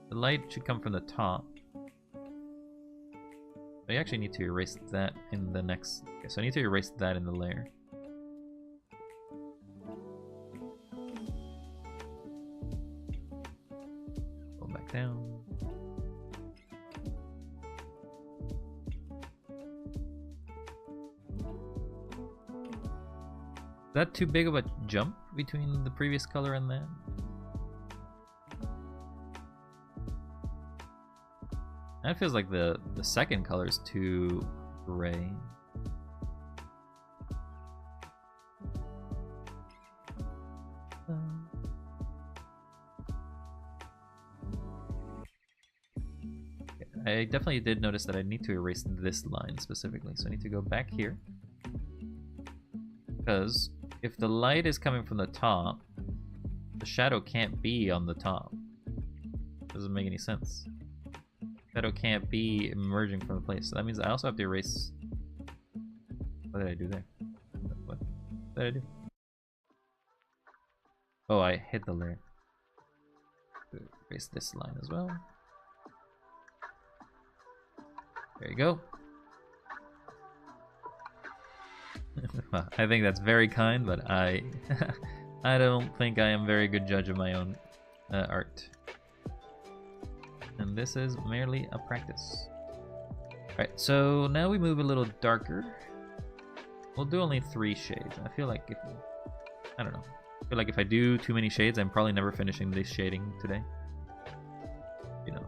The light should come from the top. I actually need to erase that in the next... Okay, so I need to erase that in the layer. Go back down. Is that too big of a jump between the previous color and that? That feels like the second color is too gray. I definitely did notice that I need to erase this line specifically, so I need to go back here. Because if the light is coming from the top, the shadow can't be on the top. Doesn't make any sense. Shadow can't be emerging from the place. So that means I also have to erase... What did I do there? What did I do? Oh, I hit the layer. Erase this line as well. There you go. Well, I think that's very kind, but I don't think I am a very good judge of my own art. And this is merely a practice. Alright, so now we move a little darker. We'll do only 3 shades. I feel like if... I don't know. I feel like if I do too many shades, I'm probably never finishing this shading today. You know.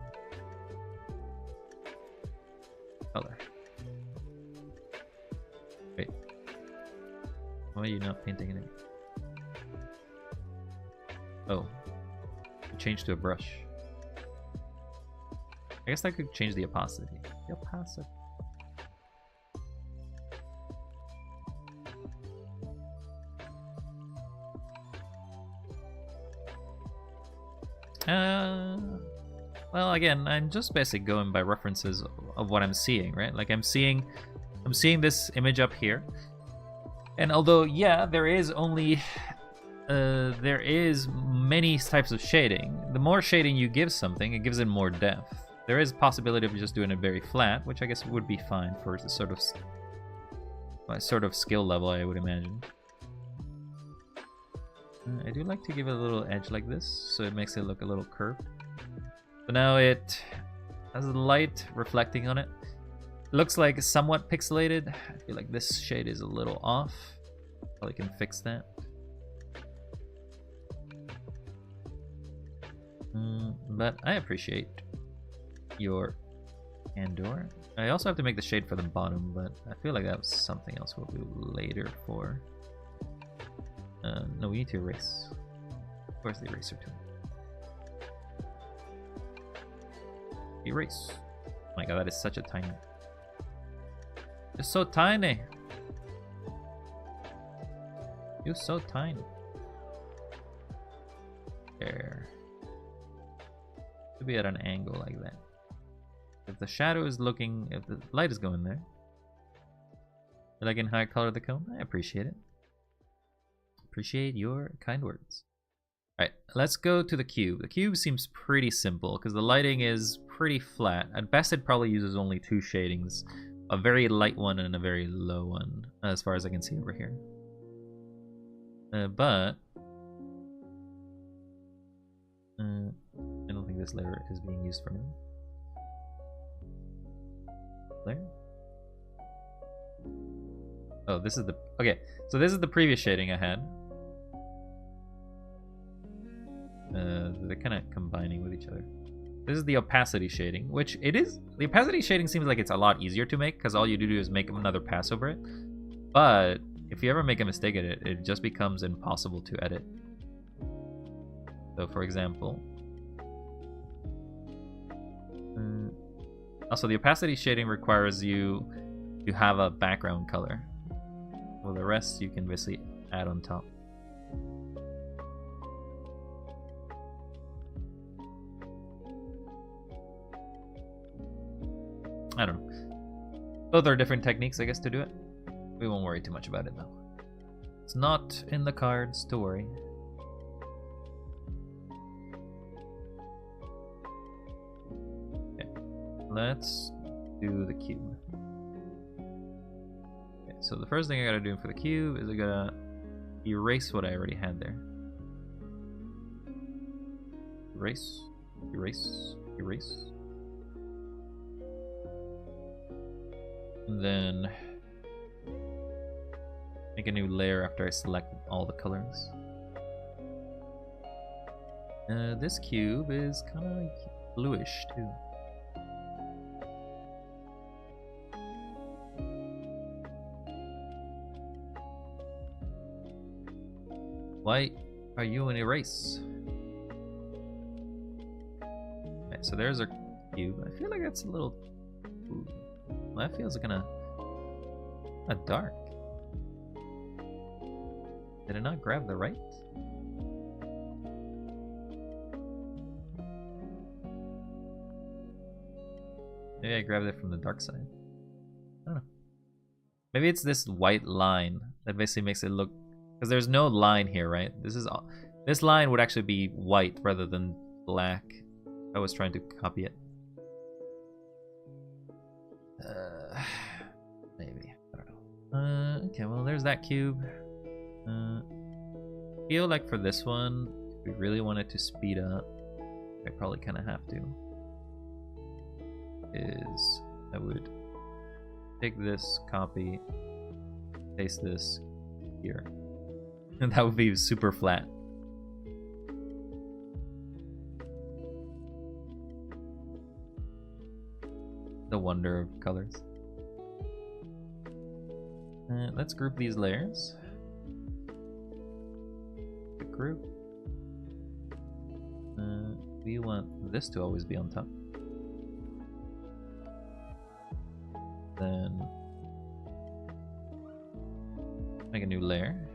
Color. Wait. Why are you not painting it? Oh. Change to a brush. I guess I could change the opacity. The opacity. Well, again, I'm just basically going by references of what I'm seeing, right? Like I'm seeing this image up here, and although yeah, there is many types of shading. The more shading you give something, it gives it more depth. There is a possibility of just doing it very flat, which I guess would be fine for the sort of skill level, I would imagine. I do like to give it a little edge like this, so it makes it look a little curved. So now it has the light reflecting on it. It looks like somewhat pixelated. I feel like this shade is a little off. Probably can fix that. But I appreciate your candor. I also have to make the shade for the bottom, but I feel like that was something else we'll do later for... no, we need to erase. Where's the eraser tool? Erase. Oh my god, that is such a tiny. It's so tiny. You're so tiny. There. Should be at an angle like that. If the shadow is looking, if the light is going there, that I can high color the cone, I appreciate it. Appreciate your kind words. Alright, let's go to the cube. The cube seems pretty simple because the lighting is pretty flat. At best, it probably uses only 2 shadings. A very light one and a very low one, as far as I can see over here. But I don't think this layer is being used for me. Layer? Oh, this is the... Okay, so this is the previous shading I had. They're kind of combining with each other. This is the opacity shading, which it is... The opacity shading seems like it's a lot easier to make, because all you do is make another pass over it. But if you ever make a mistake at it, it just becomes impossible to edit. So, for example... also, the opacity shading requires you to have a background color. Well, the rest you can basically add on top. I don't know. Both are different techniques, I guess, to do it. We won't worry too much about it, though. It's not in the cards to worry. Okay, let's do the cube. Okay, so the first thing I gotta do for the cube is I gotta erase what I already had there. Erase, erase, erase. And then make a new layer after I select all the colors. This cube is kind of bluish too. Why are you in erase? Okay, so there's our cube. I feel like that's a little... Ooh. Well, that feels kind of dark. Did it not grab the right? Maybe I grabbed it from the dark side. I don't know. Maybe it's this white line that basically makes it look... Because there's no line here, right? This line would actually be white rather than black. I was trying to copy it. Maybe. I don't know. Okay, well, there's that cube. Feel like for this one, if we really wanted to speed up, I probably kind of have to. Is I would take this, copy, paste this here. And that would be super flat. The wonder of colors. Let's group these layers. Group. We want this to always be on top. Then make a new layer.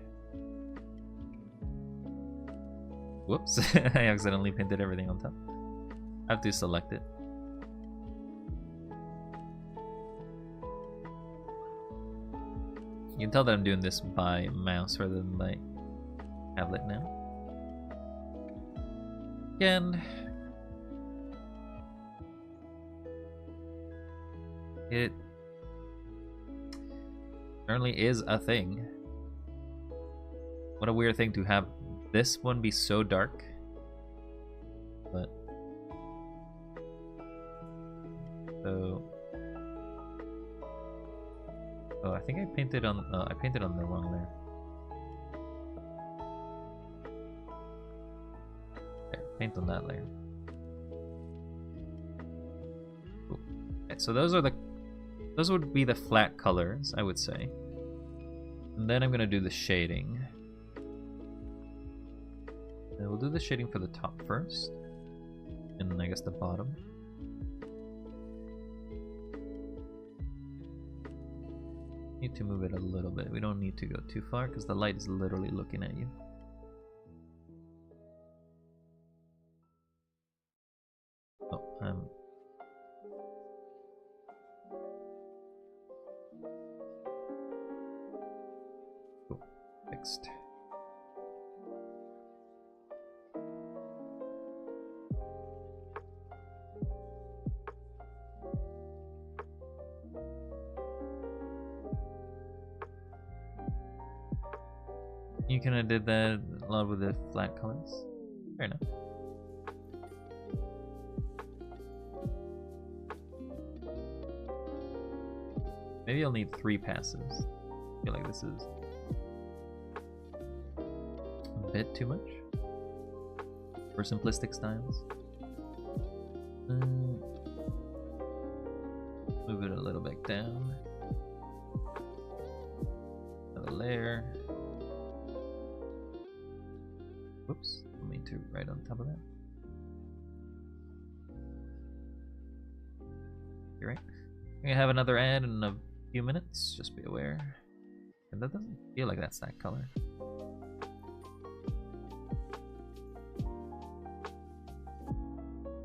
Whoops, I accidentally painted everything on top. I have to select it. You can tell that I'm doing this by mouse rather than by tablet now. Again, it apparently is a thing. What a weird thing to have this one be so dark. But so oh, I think I painted on the wrong layer. There, paint on that layer. Cool. Okay, so those would be the flat colors, I would say. And then I'm gonna do the shading. And we'll do the shading for the top first, and then I guess the bottom. Need to move it a little bit. We don't need to go too far because the light is literally looking at you. Oh, cool. Fixed. You kind of did that a lot with the flat colors. Fair enough. Maybe I'll need 3 passes. I feel like this is a bit too much for simplistic styles. Move it a little bit down. Another layer. Whoops, I mean to right on top of that. You're right. I'm gonna have another ad in a few minutes, just be aware. And that doesn't feel like that's that color.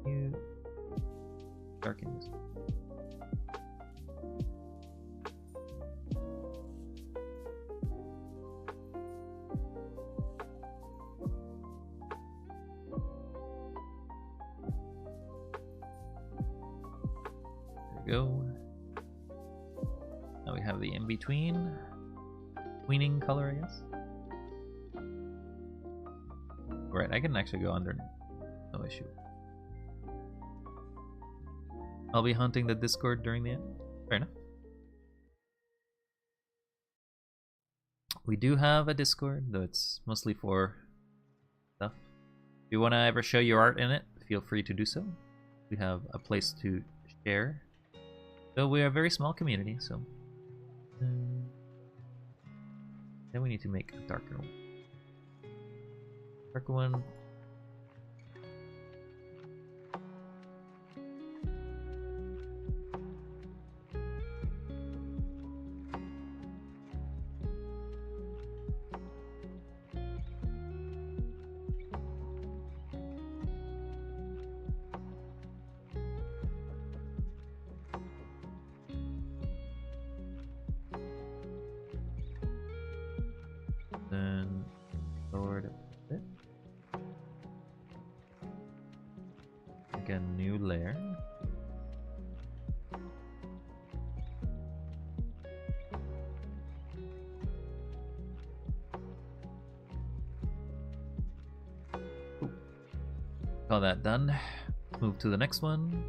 You darken this. Go. Now we have the in-between tweening color, I guess. Right, I can actually go under, no issue. I'll be hunting the Discord during the end. Fair enough. We do have a Discord, though it's mostly for stuff. If you want to ever show your art in it, feel free to do so. We have a place to share. So we are a very small community, so then we need to make a darker one. Darker one. Then lower it a bit. Make a new layer. Ooh. Call that done. Move to the next one.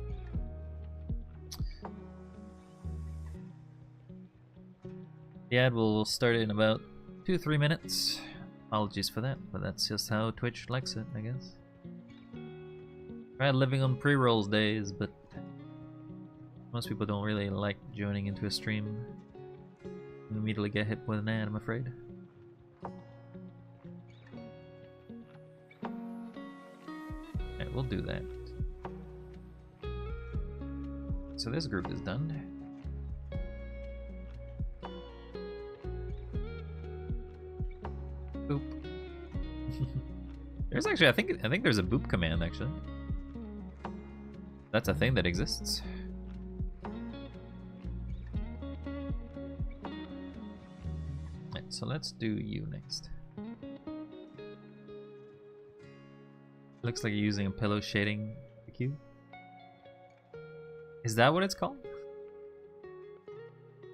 The ad will start in about 2-3 minutes. Apologies for that, but that's just how Twitch likes it, I guess. Tried living on pre-rolls days, but most people don't really like joining into a stream and immediately get hit with an ad, I'm afraid. Alright, we'll do that. So this group is done. Boop. There's actually, I think there's a boop command actually. That's a thing that exists. Right, so let's do you next. Looks like you're using a pillow shading cube. Is that what it's called?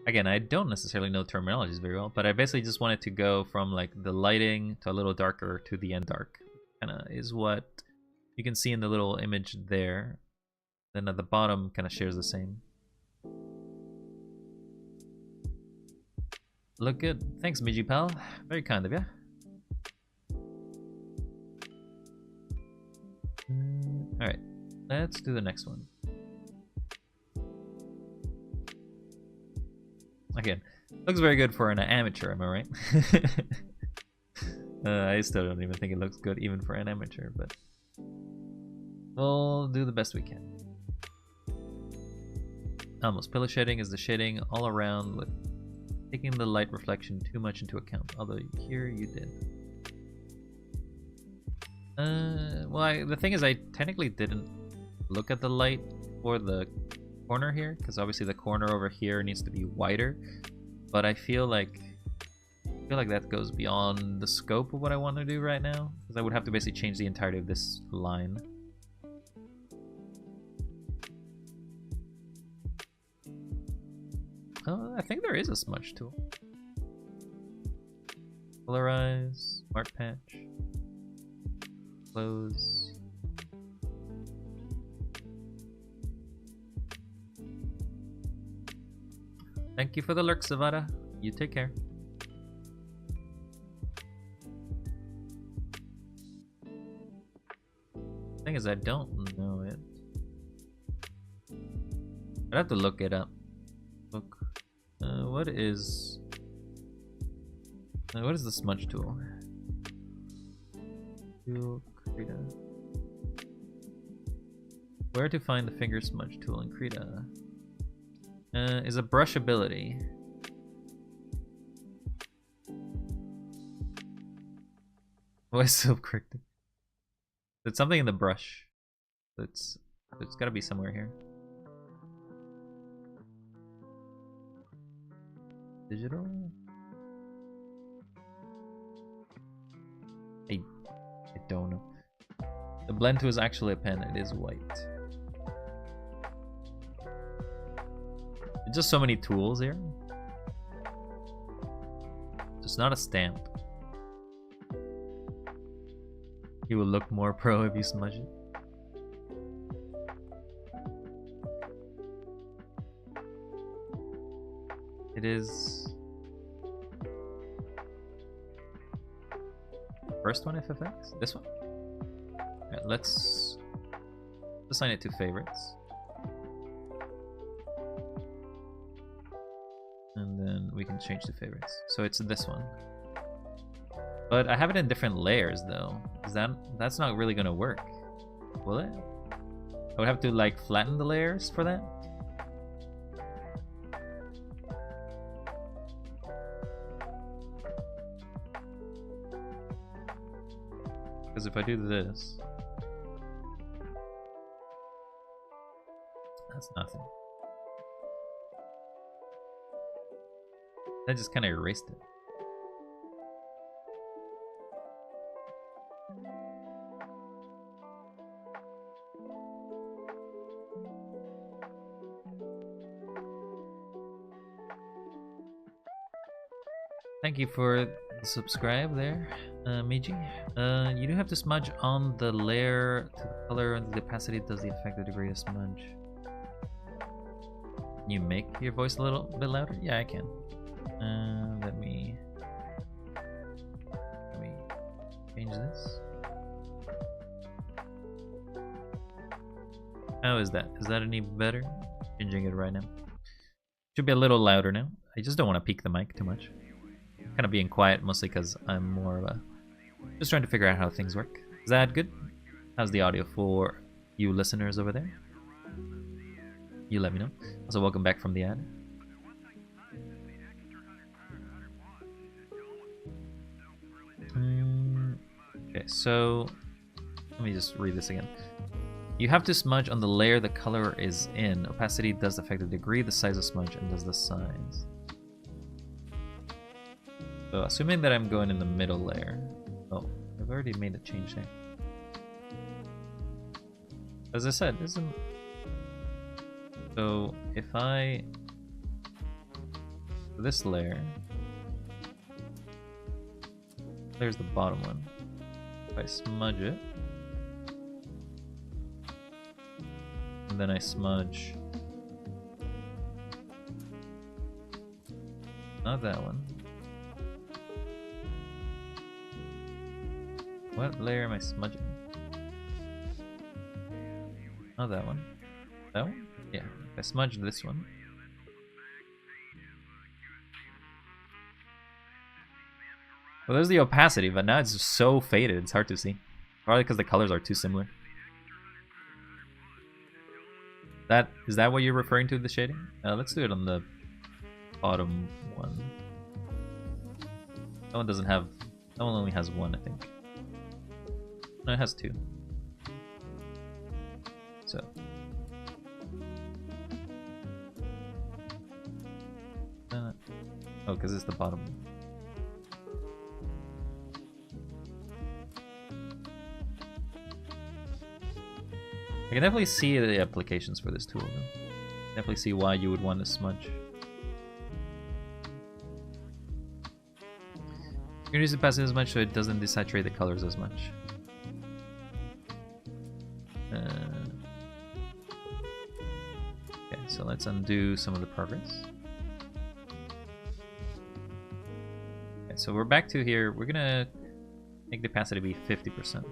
Again, I don't necessarily know terminologies very well, but I basically just wanted to go from like the lighting to a little darker to the end dark. Kinda is what you can see in the little image there. Then at the bottom kinda shares the same. Look good. Thanks, Miji pal. Very kind of you. Alright, let's do the next one. Again, looks very good for an amateur, am I right? I still don't even think it looks good even for an amateur, but we'll do the best we can. Almost. Pillow shading is the shading all around with taking the light reflection too much into account, although here you did. Well, the thing is, I technically didn't look at the light for the corner here, because obviously the corner over here needs to be wider, but I feel like that goes beyond the scope of what I want to do right now, because I would have to basically change the entirety of this line. I think there is a smudge tool. Colorize, smart patch, close. Thank you for the lurk, Savada. You take care. Thing is, I don't know it. I'd have to look it up. Look. What is the smudge tool? Krita. Where to find the finger smudge tool in Krita? Is a brush ability. Why so corrected? It's something in the brush. It's gotta be somewhere here. Digital? I don't know. The blend tool is actually a pen. It is white. There's just so many tools here. It's not a stamp. He will look more pro if you smudge it. It is first one FFX? This one? Alright, let's assign it to favorites. And then we can change to favorites. So it's this one. But I have it in different layers though. That's not really gonna work. Will it? I would have to like flatten the layers for that? Because if I do this, that's nothing. I just kind of erased it. Thank you for the subscribe there, Miji. You do have to smudge on the layer to the color and the opacity does the effect of degree of smudge. Can you make your voice a little bit louder? Yeah, I can. Let me change this. How is that? Is that any better? Changing it right now. Should be a little louder now. I just don't want to peak the mic too much. Kind of being quiet mostly because I'm more of a just trying to figure out how things work. Is that good? How's the audio for you listeners over there? You let me know. Also, welcome back from the ad. Okay, so let me just read this again. You have to smudge on the layer the color is in. Opacity does affect the degree, the size of smudge, and does the size. So assuming that I'm going in the middle layer. Oh, I've already made a change there. As I said, isn't. So if I this layer, there's the bottom one. If I smudge it, and then I smudge not that one. What layer am I smudging? Not that one. That one? Yeah. I smudged this one. Well, there's the opacity, but now it's just so faded, it's hard to see. Probably because the colors are too similar. Is that what you're referring to, the shading? Let's do it on the bottom one. That one doesn't have... That one only has one, I think. No, it has two. So... oh, because it's the bottom. I can definitely see the applications for this tool, though. Definitely see why you would want to smudge. You can use the passive as much so it doesn't desaturate the colors as much. Okay, so let's undo some of the progress. Okay, so we're back to here. We're gonna make the opacity be 50%.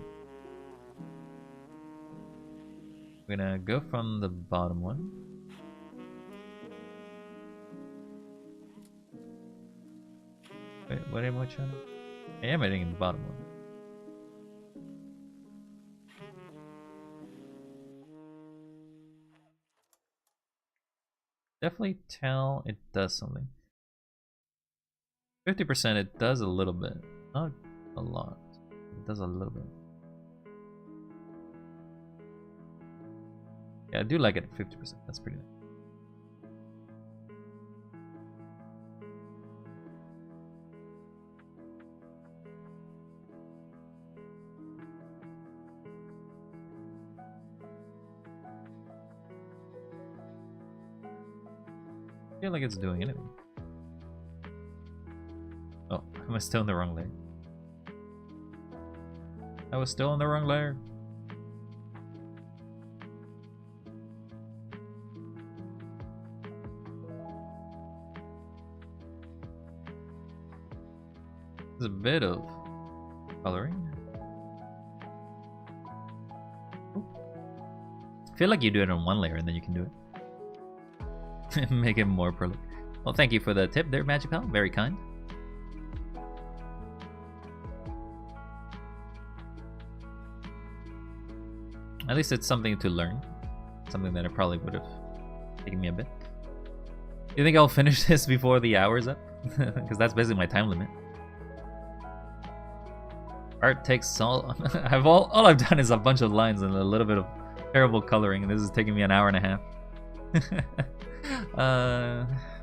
We're gonna go from the bottom one. Wait, what am I trying to... I am editing the bottom one. Definitely tell it does something. 50% it does a little bit. Not a lot. It does a little bit. Yeah, I do like it at 50%. That's pretty nice. I feel like it's doing anything. Oh, am I still in the wrong layer? I was still in the wrong layer. There's a bit of coloring. I feel like you do it on one layer and then you can do it. Make it more prolific. Well, thank you for the tip there, Magipal. Very kind. At least it's something to learn. Something that I probably would have taken me a bit. Do you think I'll finish this before the hour's up? Because that's basically my time limit. Art takes all... all I've done is a bunch of lines and a little bit of terrible coloring, and this is taking me an hour and a half.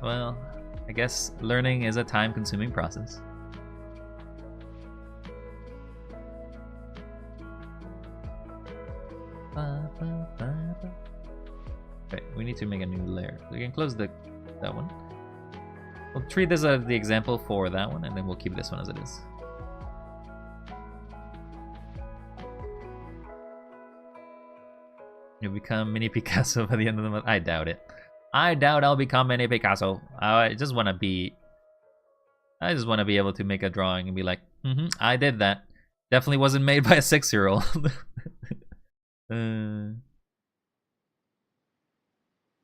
Well, I guess learning is a time-consuming process. Okay, we need to make a new layer. We can close that one. We'll treat this as the example for that one, and then we'll keep this one as it is. You'll become Mini Picasso by the end of the month. I doubt it. I doubt I'll become Mini Picasso. I just want to be able to make a drawing and be like, I did that. Definitely wasn't made by a 6-year-old.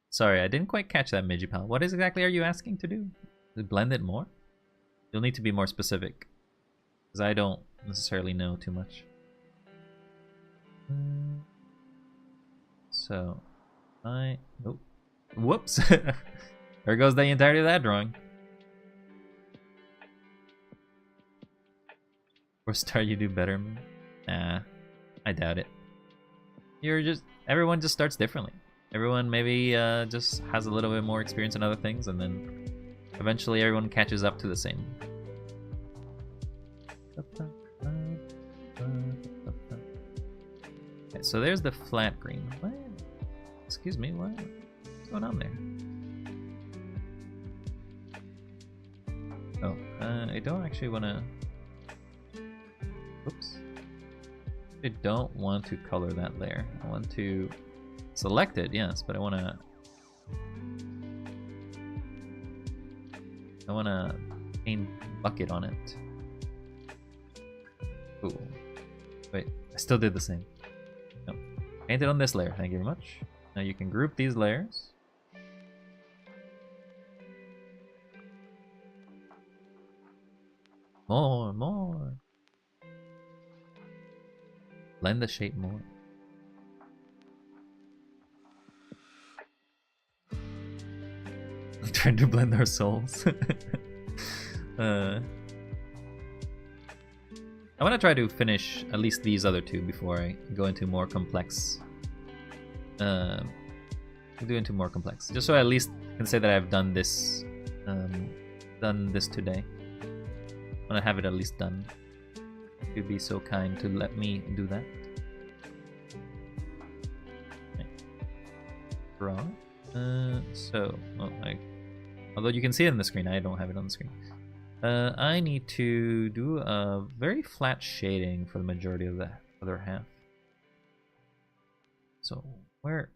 Sorry, I didn't quite catch that, Magipal. What exactly are you asking to do? To blend it more? You'll need to be more specific, because I don't necessarily know too much. So, whoops. There goes the entirety of that drawing. Or start you do better? Nah, I doubt it. Everyone just starts differently. Everyone maybe just has a little bit more experience in other things, and then eventually everyone catches up to the same. Okay, so there's the flat green. What? Excuse me, what? What's going on there? Oh, I don't actually want to... Oops. I don't want to color that layer. I want to select it, yes, but I want to paint bucket on it. Ooh. Wait, I still did the same. No. Paint it on this layer, thank you very much. Now you can group these layers. More. Blend the shape more. trying to blend our souls. I want to try to finish at least these other two before I go into more complex. Just so I at least can say that I've done this, today. I want to have it at least done. If you'd be so kind to let me do that. Okay. Draw. Although you can see it on the screen, I don't have it on the screen. I need to do a very flat shading for the majority of the other half. So, where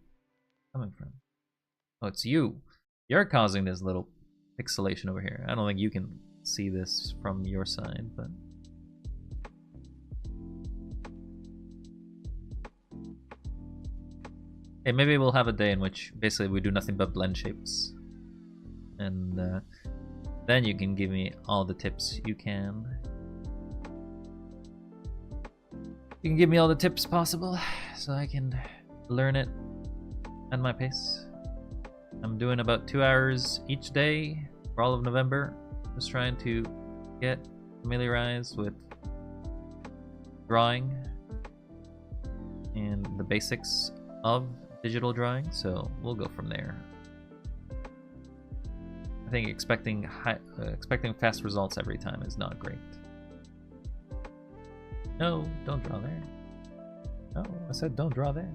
coming from? Oh, it's you. You're causing this little pixelation over here. I don't think you can see this from your side, but... Okay, maybe we'll have a day in which basically we do nothing but blend shapes. And then you can give me all the tips you can. You can give me all the tips possible so I can learn it at my pace. I'm doing about 2 hours each day for all of November. Just trying to get familiarized with drawing and the basics of digital drawing, so we'll go from there. I think expecting fast results every time is not great. No, don't draw there. No, I said don't draw there.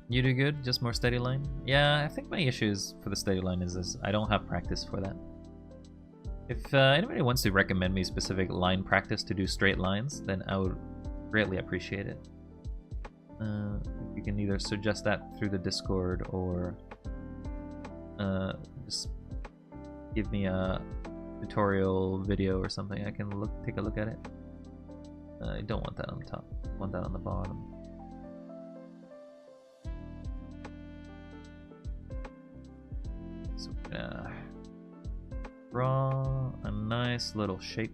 You do good, just more steady line? Yeah, I think my issues for the steady line is I don't have practice for that. If anybody wants to recommend me specific line practice to do straight lines, then I would greatly appreciate it. You can either suggest that through the Discord or just give me a tutorial video or something. I can take a look at it. I don't want that on the top. I want that on the bottom. So draw a nice little shape.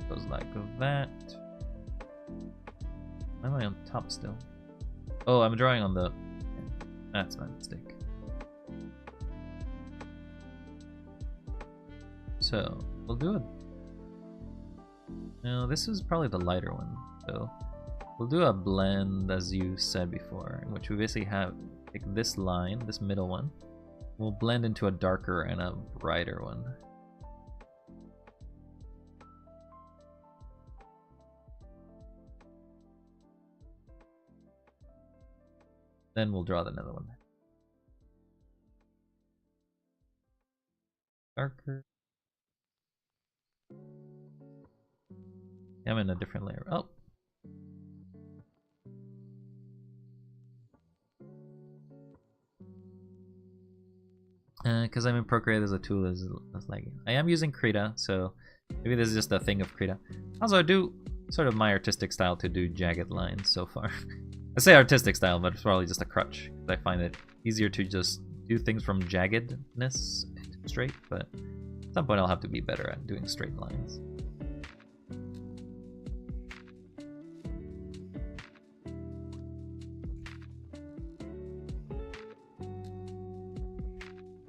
Goes like that. Why am I on top still? Oh, I'm drawing on the... That's my mistake. So, we'll do it. Now, this is probably the lighter one. So, we'll do a blend, as you said before, in which we basically have like this line, this middle one. We'll blend into a darker and a brighter one. Then we'll draw another one. Darker. I'm in a different layer. Oh. Because I'm in Procreate as a tool is lagging. I am using Krita, so maybe this is just a thing of Krita. Also, I do sort of my artistic style to do jagged lines so far. I say artistic style, but it's probably just a crutch. I find it easier to just do things from jaggedness to straight, but at some point I'll have to be better at doing straight lines.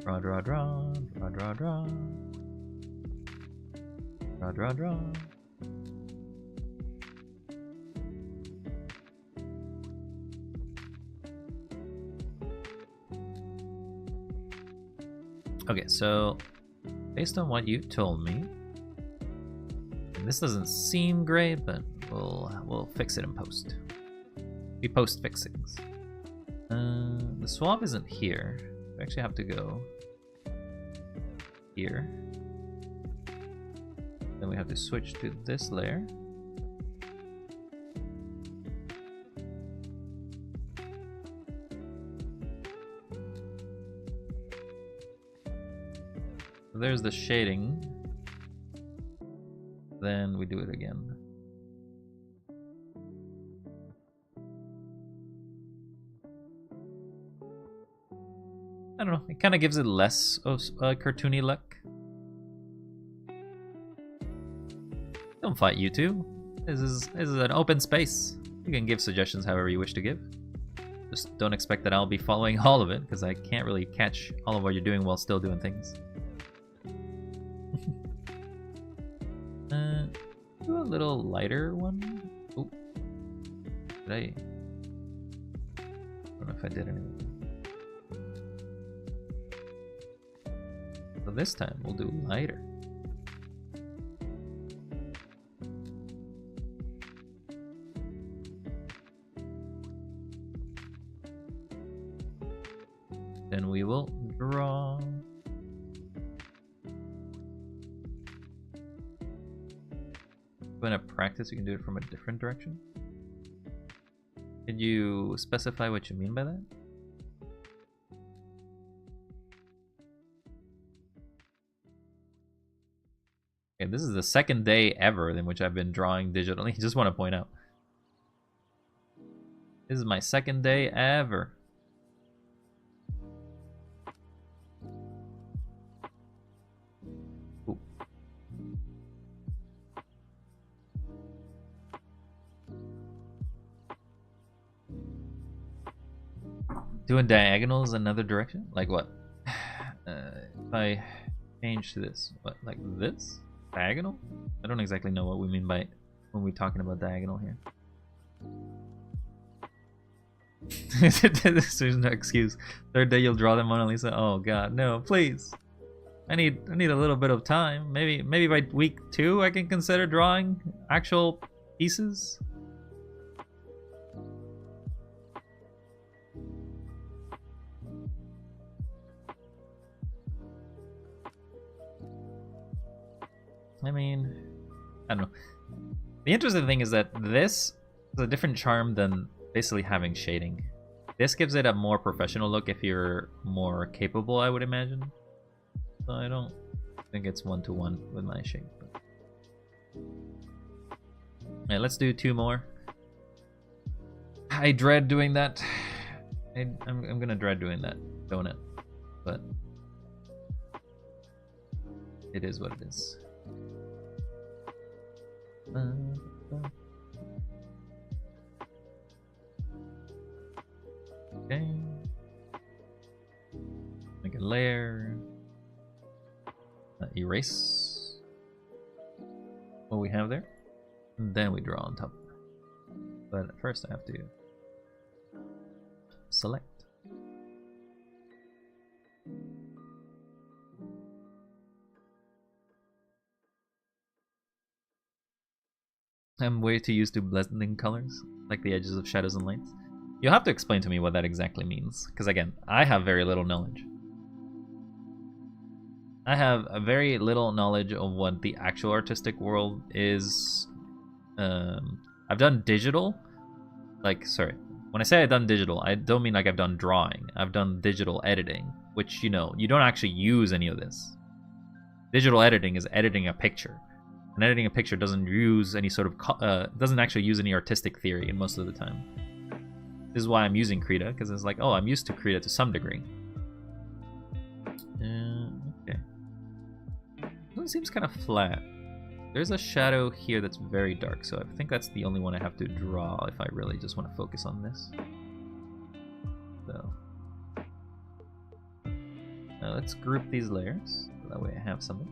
Draw, draw, draw, draw, draw, draw. Draw, draw, draw. Okay, so based on what you told me, and this doesn't seem great, but we'll fix it in post. We post fixings. The swab isn't here. We actually have to go here. Then we have to switch to this layer. So there's the shading. Then we do it again. I don't know, it kind of gives it less of cartoony look. Don't fight, you two. This is an open space. You can give suggestions however you wish to give. Just don't expect that I'll be following all of it, because I can't really catch all of what you're doing while still doing things. Do a little lighter one. Oh, did I don't know if I did anything. So this time we'll do lighter. Then we will draw. When I practice, you can do it from a different direction. Could you specify what you mean by that? Okay, this is the second day ever in which I've been drawing digitally. Just want to point out. This is my second day ever. Ooh. Doing diagonals another direction? Like what? If I change this, what, like this? Diagonal? I don't exactly know what we mean by when we're talking about diagonal here. There's no excuse. Third day you'll draw the Mona Lisa. Oh god, no, please. I need a little bit of time. Maybe by week 2 I can consider drawing actual pieces. I mean, I don't know. The interesting thing is that this is a different charm than basically having shading. This gives it a more professional look if you're more capable, I would imagine. So I don't think it's one-to-one with my shape. Alright, let's do 2 more. I dread doing that. I'm gonna dread doing that, don't it? But it is what it is. Okay. Make a layer. Erase what we have there. And then we draw on top. But first I have to select. I'm way too used to blending colors, like the edges of shadows and lights. You'll have to explain to me what that exactly means, because again, I have very little knowledge. I have a very little knowledge of what the actual artistic world is. I've done digital, sorry, when I say I've done digital, I don't mean like I've done drawing. I've done digital editing, which, you know, you don't actually use any of this. Digital editing is editing a picture. And editing a picture doesn't use any sort of doesn't actually use any artistic theory in most of the time. This is why I'm using Krita, because it's like, oh, I'm used to Krita to some degree. Okay. This one seems kind of flat. There's a shadow here that's very dark, so I think that's the only one I have to draw if I really just want to focus on this. So now let's group these layers, so that way I have something.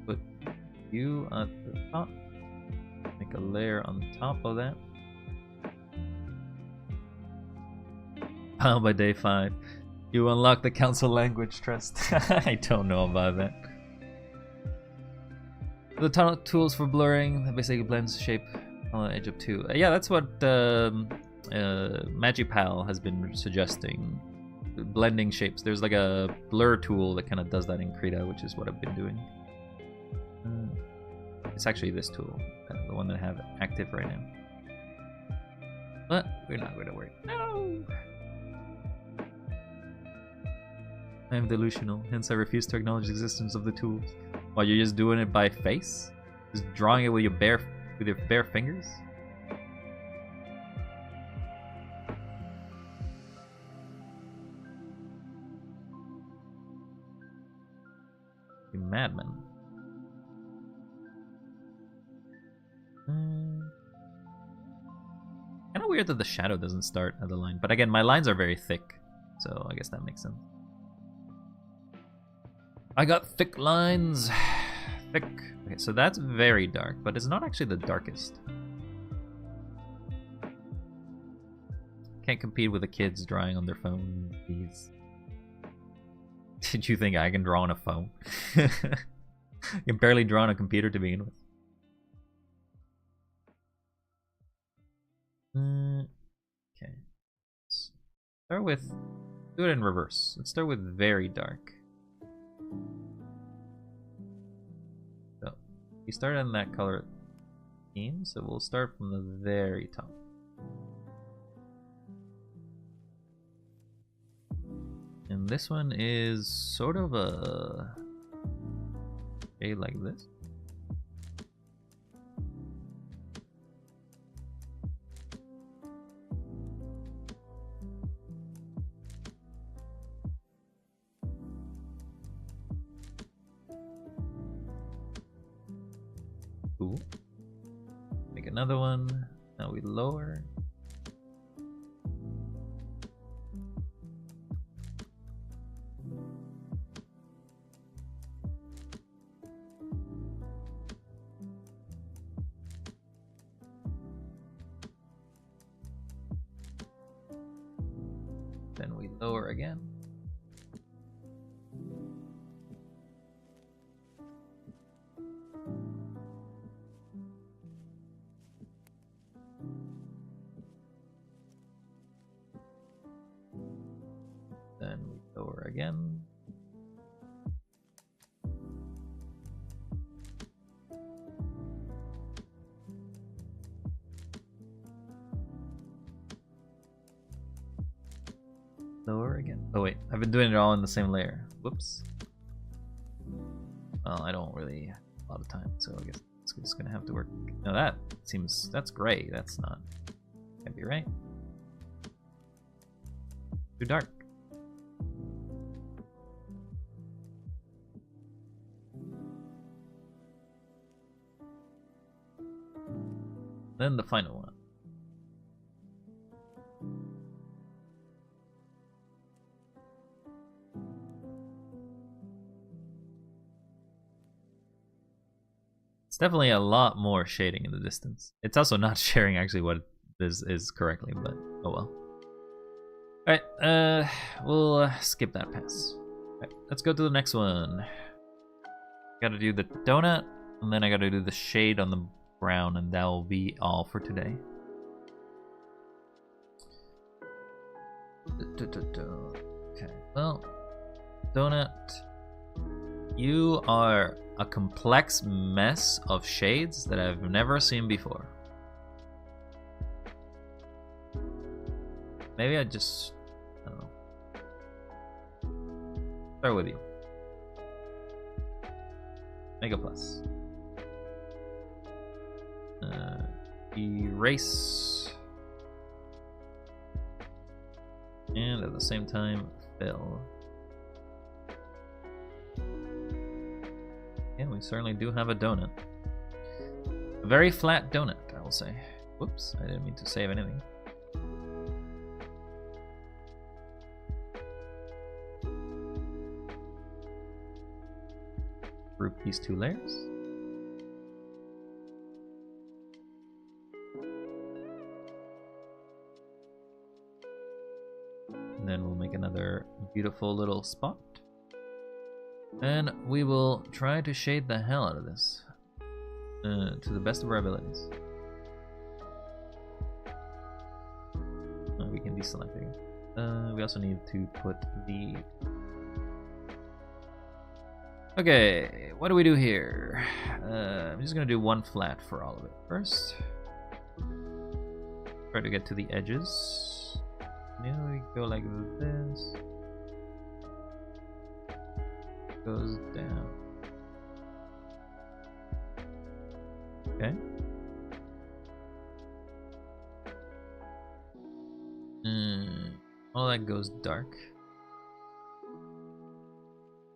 Put you at the top. Make a layer on top of that. By day 5, you unlock the council language trust. I don't know about that. The tools for blurring, that basically blends shape on the edge of 2. Yeah, that's what Magipal has been suggesting. Blending shapes. There's like a blur tool that kind of does that in Krita, which is what I've been doing. It's actually this tool, the one that I have active right now. But we're not going to worry. No! I am delusional, hence I refuse to acknowledge the existence of the tools. While you're just doing it by face? Just drawing it with your bare fingers? madman. Kind of weird that the shadow doesn't start at the line, but again, my lines are very thick, so I guess that makes sense. I got thick lines. Thick. Okay, so that's very dark, but it's not actually the darkest. Can't compete with the kids drawing on their phone, please. Did you think I can draw on a phone? I can barely draw on a computer to begin with. Okay. Let's start with... do it in reverse. Let's start with very dark. So, we started in that color scheme, so we'll start from the very top. And this one is sort of a shade like this. Ooh. Make another one. Now we lower. Then we lower again. Then we lower again. Lower again. Oh wait, I've been doing it all in the same layer. Whoops. Well, I don't really have a lot of time, so I guess it's just gonna have to work. Now that seems, that's gray. That's not, can't be right. Too dark. Then the final one. It's definitely a lot more shading in the distance. It's also not sharing actually what this is correctly, but oh well. Alright, we'll skip that pass. Alright, let's go to the next one. Gotta do the donut, and then I gotta do the shade on the brown, and that will be all for today. Okay, well, donut, you are a complex mess of shades that I've never seen before. Maybe I just, I don't know. Start with you. Make a plus. Erase. And at the same time, fill. And we certainly do have a donut. A very flat donut, I will say. Whoops, I didn't mean to save anything. Group these two layers. And then we'll make another beautiful little spot. And we will try to shade the hell out of this to the best of our abilities. We can deselect it. We also need to put the... Okay, what do we do here? I'm just gonna do one flat for all of it first. Try to get to the edges. Yeah, we go like this. Goes down. Okay. All that goes dark.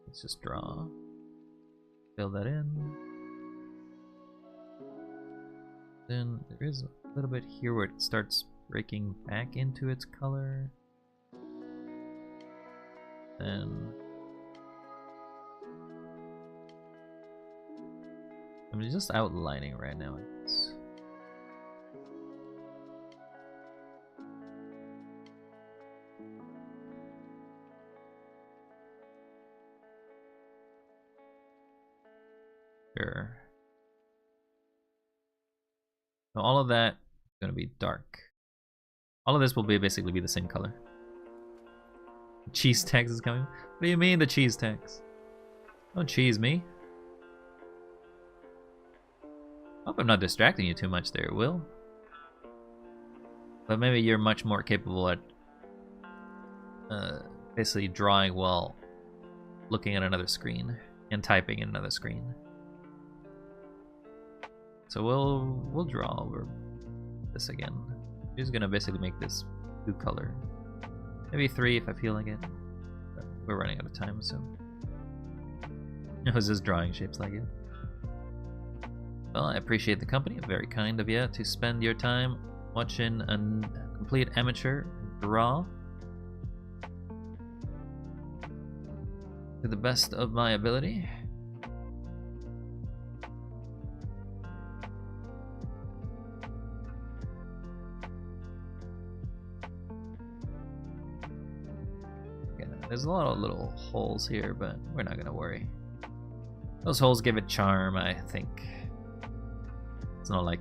Let's just draw. Fill that in. Then there is a little bit here where it starts breaking back into its color. Then I'm just outlining right now. Sure. So all of that is going to be dark. All of this will basically be the same color. Cheese tags is coming. What do you mean the cheese tags? Don't cheese me. Hope I'm not distracting you too much there, Will. But maybe you're much more capable at basically drawing while looking at another screen and typing in another screen. So we'll draw over this again. I'm just gonna basically make this blue color. Maybe 3 if I feel like it. But we're running out of time, so I was just drawing shapes like it. Well, I appreciate the company. Very kind of you to spend your time watching a complete amateur draw to the best of my ability. There's a lot of little holes here, but we're not gonna worry. Those holes give it charm, I think. It's not like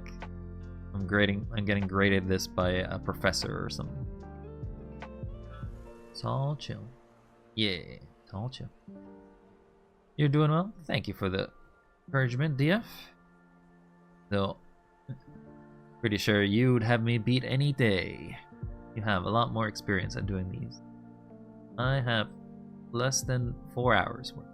I'm getting graded this by a professor or something. It's all chill. Yeah, it's all chill. You're doing well. Thank you for the encouragement, DF. Though, pretty sure you'd have me beat any day. You have a lot more experience at doing these. I have less than 4 hours worth.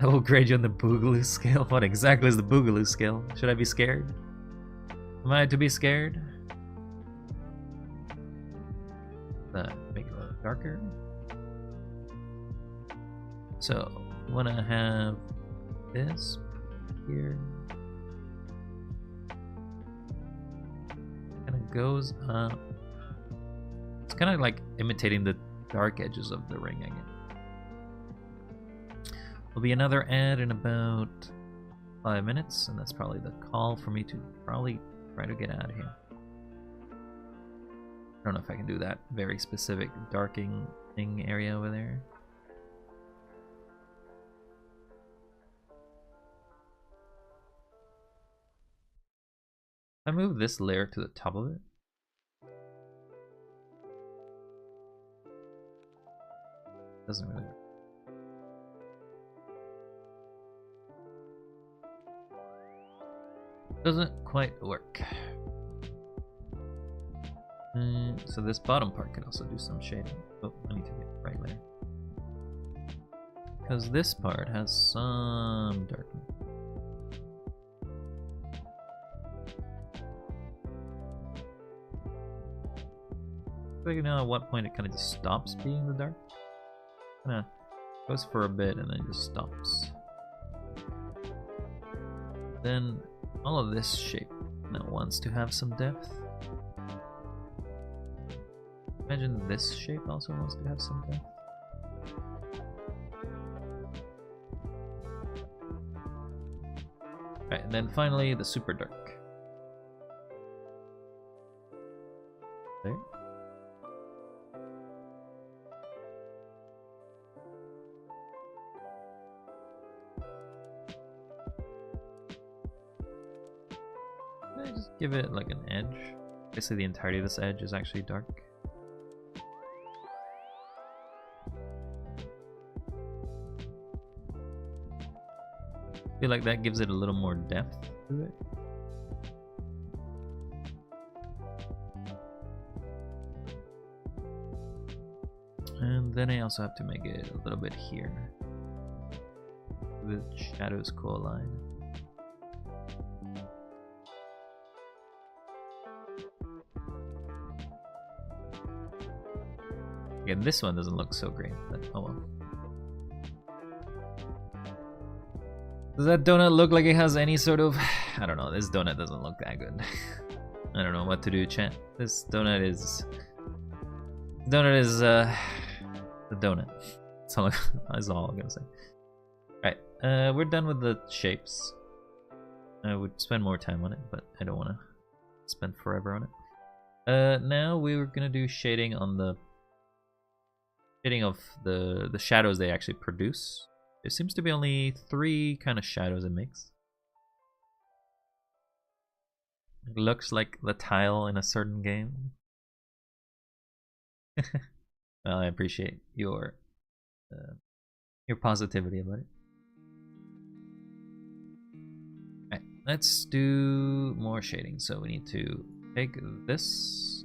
I will grade you on the Boogaloo scale. What exactly is the Boogaloo scale? Should I be scared? Am I to be scared? Make it a little darker. So, you want to have this here. Goes up. It's kind of like imitating the dark edges of the ring, I guess. Will be another ad in about 5 minutes, and that's probably the call for me to probably try to get out of here. I don't know if I can do that very specific darking thing area over there. I move this layer to the top of it. Doesn't really work. Doesn't quite work. So this bottom part could also do some shading. Oh, I need to get the right layer. Because this part has some darkness. I don't know at what point it kind of just stops being the dark. Kind of goes for a bit and then just stops. Then all of this shape now wants to have some depth. Imagine this shape also wants to have some depth. Right, and then finally the super dark. There. Just give it like an edge. Basically the entirety of this edge is actually dark. I feel like that gives it a little more depth to it. And then I also have to make it a little bit here. The shadows co-align. Okay, this one doesn't look so great, but oh well. Does that donut look like it has any sort of... I don't know, this donut doesn't look that good. I don't know what to do, chat. This donut is... the donut. That's all I'm gonna say. Alright, we're done with the shapes. I would spend more time on it, but I don't want to spend forever on it. Now we're gonna do shading on the... shading of the shadows they actually produce. There seems to be only 3 kind of shadows it makes. It looks like the tile in a certain game. Well, I appreciate your positivity about it. Alright, let's do more shading. So we need to take this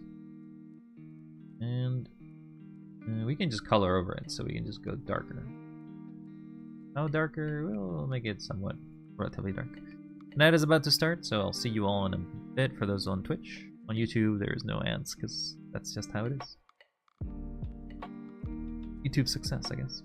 and we can just color over it, so we can just go darker. How darker? We'll make it somewhat relatively dark. Night is about to start, so I'll see you all in a bit for those on Twitch. On YouTube, there's no ads, because that's just how it is. YouTube success, I guess.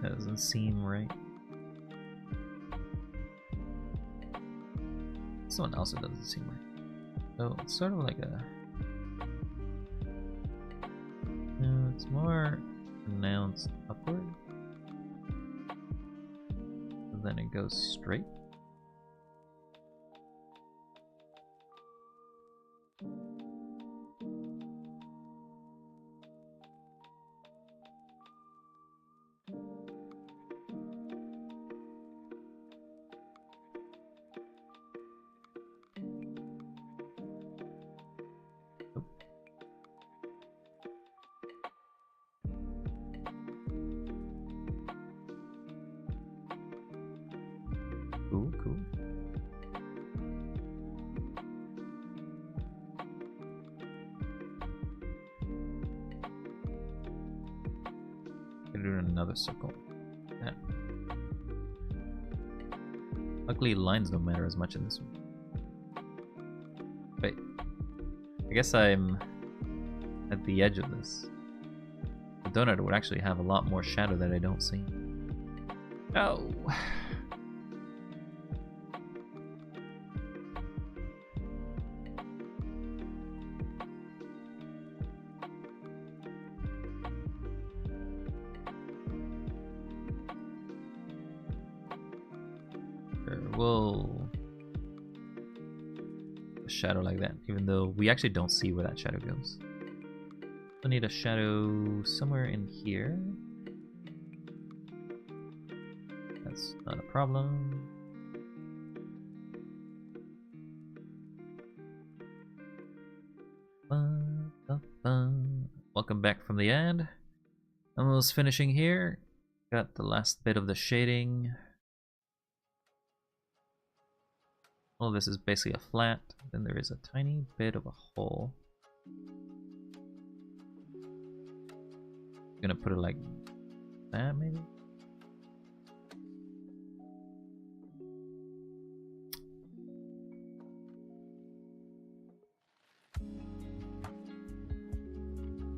That doesn't seem right. This one also doesn't seem right. So it's sort of like a... No, it's more pronounced upward. And then it goes straight. Cool, cool. Gonna do another circle. Yeah. Luckily, lines don't matter as much in this one. Wait. I guess I'm at the edge of this. The donut would actually have a lot more shadow that I don't see. Oh! We'll a shadow like that, even though we actually don't see where that shadow goes. We'll need a shadow somewhere in here. That's not a problem. Welcome back from the ad. Almost finishing here. Got the last bit of the shading. All this is basically a flat, then there is a tiny bit of a hole. I'm gonna put it like that, maybe?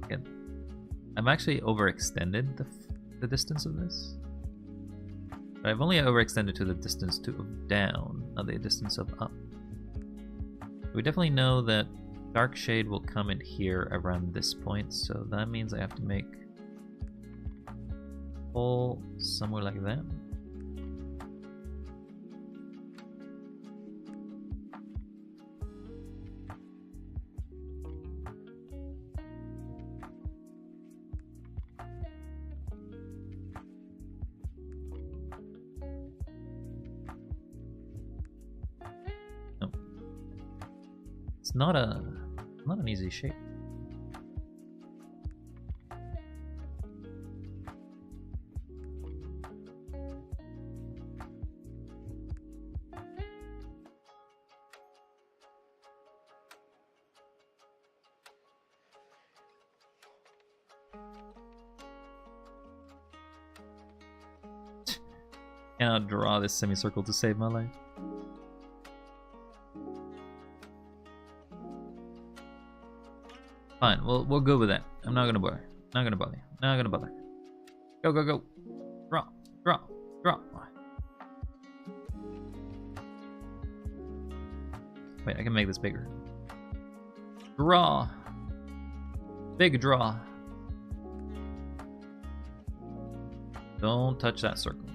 Good. I'm actually overextended the distance of this. But I've only overextended to the distance of down, not the distance of up. We definitely know that dark shade will come in here around this point, so that means I have to make a hole somewhere like that. It's not an easy shape. Cannot draw this semicircle to save my life. Fine, we'll go with that. I'm not gonna bother. Not gonna bother. Not gonna bother. Go, go, go. Draw, draw, draw. Wait, I can make this bigger. Draw. Big draw. Don't touch that circle.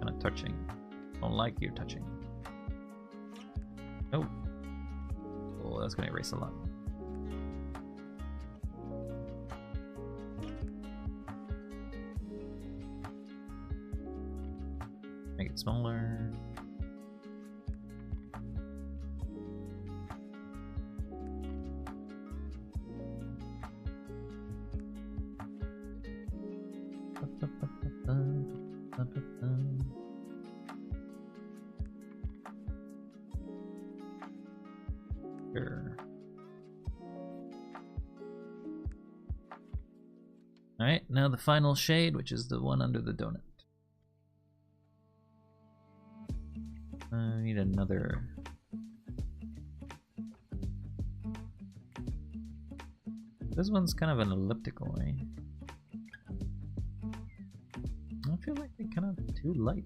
Kind of touching. Don't like you touching. Oh. Oh, that's gonna erase a lot. Make it smaller. Sure. Alright, now the final shade, which is the one under the donut. I need another. This one's kind of an elliptical, eh? I feel like they're kind of too light.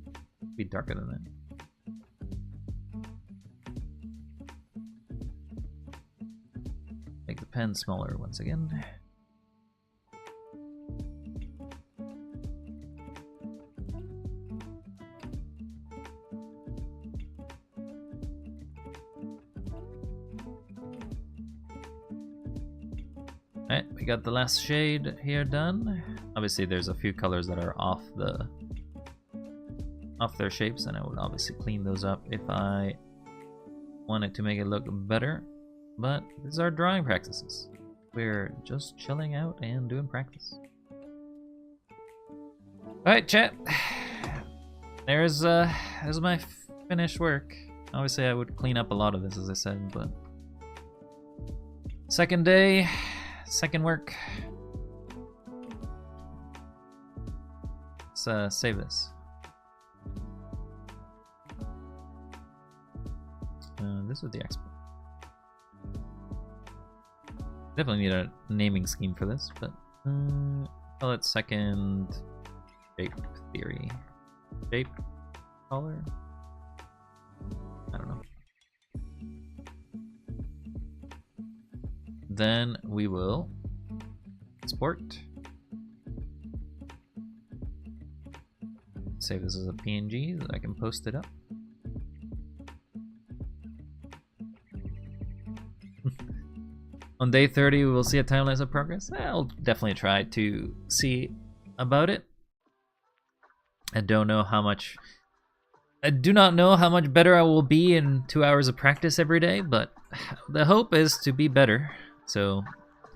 Be darker than that. Make the pen smaller once again. Alright, we got the last shade here done. Obviously there's a few colors that are off their shapes, and I would obviously clean those up if I wanted to make it look better. But these are drawing practices. We're just chilling out and doing practice. Alright, chat. There's my finished work. Obviously I would clean up a lot of this, as I said, but second day, second work. Let's save this. This was the export. Definitely need a naming scheme for this, but call it second shape theory. Shape color? I don't know. Then we will export. Save this as a PNG so that I can post it up. On day 30, we will see a timelapse of progress. I'll definitely try to see about it. I do not know how much better I will be in 2 hours of practice every day, but the hope is to be better. So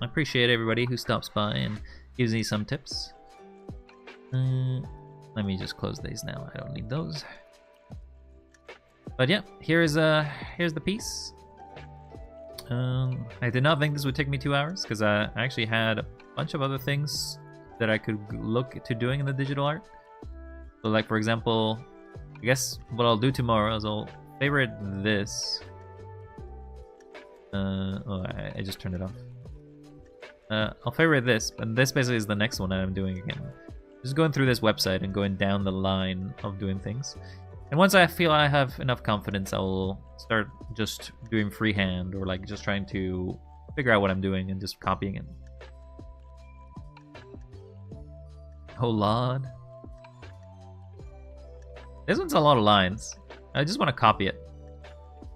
I appreciate everybody who stops by and gives me some tips. Let me just close these now. I don't need those. But yeah, here's the piece. I did not think this would take me 2 hours because I actually had a bunch of other things that I could look to doing in the digital art. So like, for example, I guess what I'll do tomorrow is I'll favorite this. Oh, I just turned it off. I'll favorite this, and this basically is the next one I'm doing again. Just going through this website and going down the line of doing things. And once I feel I have enough confidence, I will start just doing freehand, or like just trying to figure out what I'm doing and just copying it. Oh Lord. This one's a lot of lines. I just want to copy it.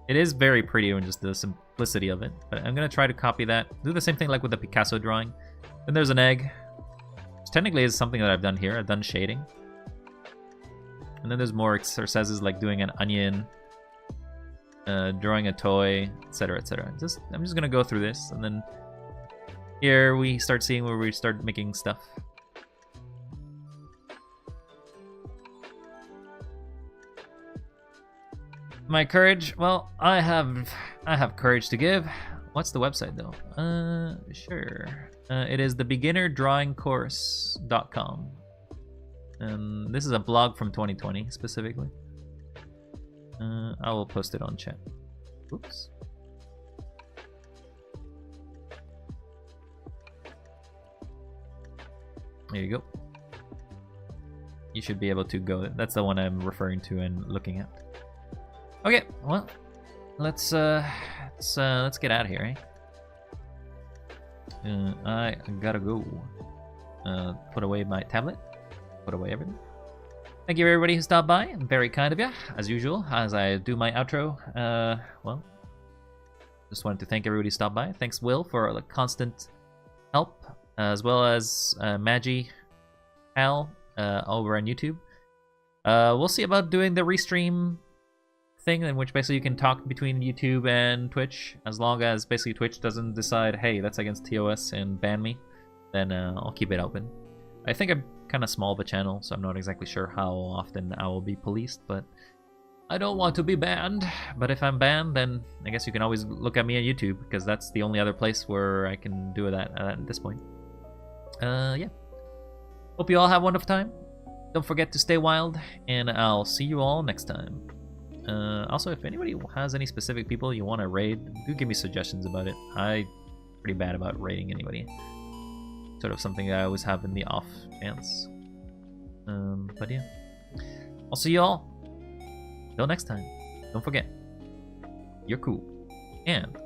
It is very pretty and just the simplicity of it. But I'm going to try to copy that. Do the same thing like with the Picasso drawing. Then there's an egg. Which technically is something that I've done here. I've done shading. And then there's more exercises like doing an onion, drawing a toy, etc., etc. I'm just gonna go through this, and then here we start seeing where we start making stuff. My courage, well, I have courage to give. What's the website though? Sure. It is thebeginnerdrawingcourse.com. And this is a blog from 2020 specifically. I will post it on chat. Oops. There you go. You should be able to go. That's the one I'm referring to and looking at. Okay, well, let's get out of here, eh? I gotta go. Put away my tablet. Put away everything. Thank you everybody who stopped by. Very kind of you, as usual. As I do my outro, well, just wanted to thank everybody who stopped by. Thanks, Will, for the constant help, as well as Magi, Al, over on YouTube. We'll see about doing the restream thing, in which basically you can talk between YouTube and Twitch, as long as basically Twitch doesn't decide, hey, that's against TOS and ban me, then I'll keep it open. I think I'm kind of small of a channel, so I'm not exactly sure how often I will be policed, but I don't want to be banned. But if I'm banned, then I guess you can always look at me on YouTube, because that's the only other place where I can do that at this point. Yeah. Hope you all have a wonderful time. Don't forget to stay wild, and I'll see you all next time. Also, if anybody has any specific people you want to raid, do give me suggestions about it. I'm pretty bad about raiding anybody. Sort of something I always have in the off chance. But yeah. I'll see you all. Till next time. Don't forget, you're cool. And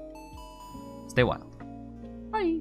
stay wild. Bye.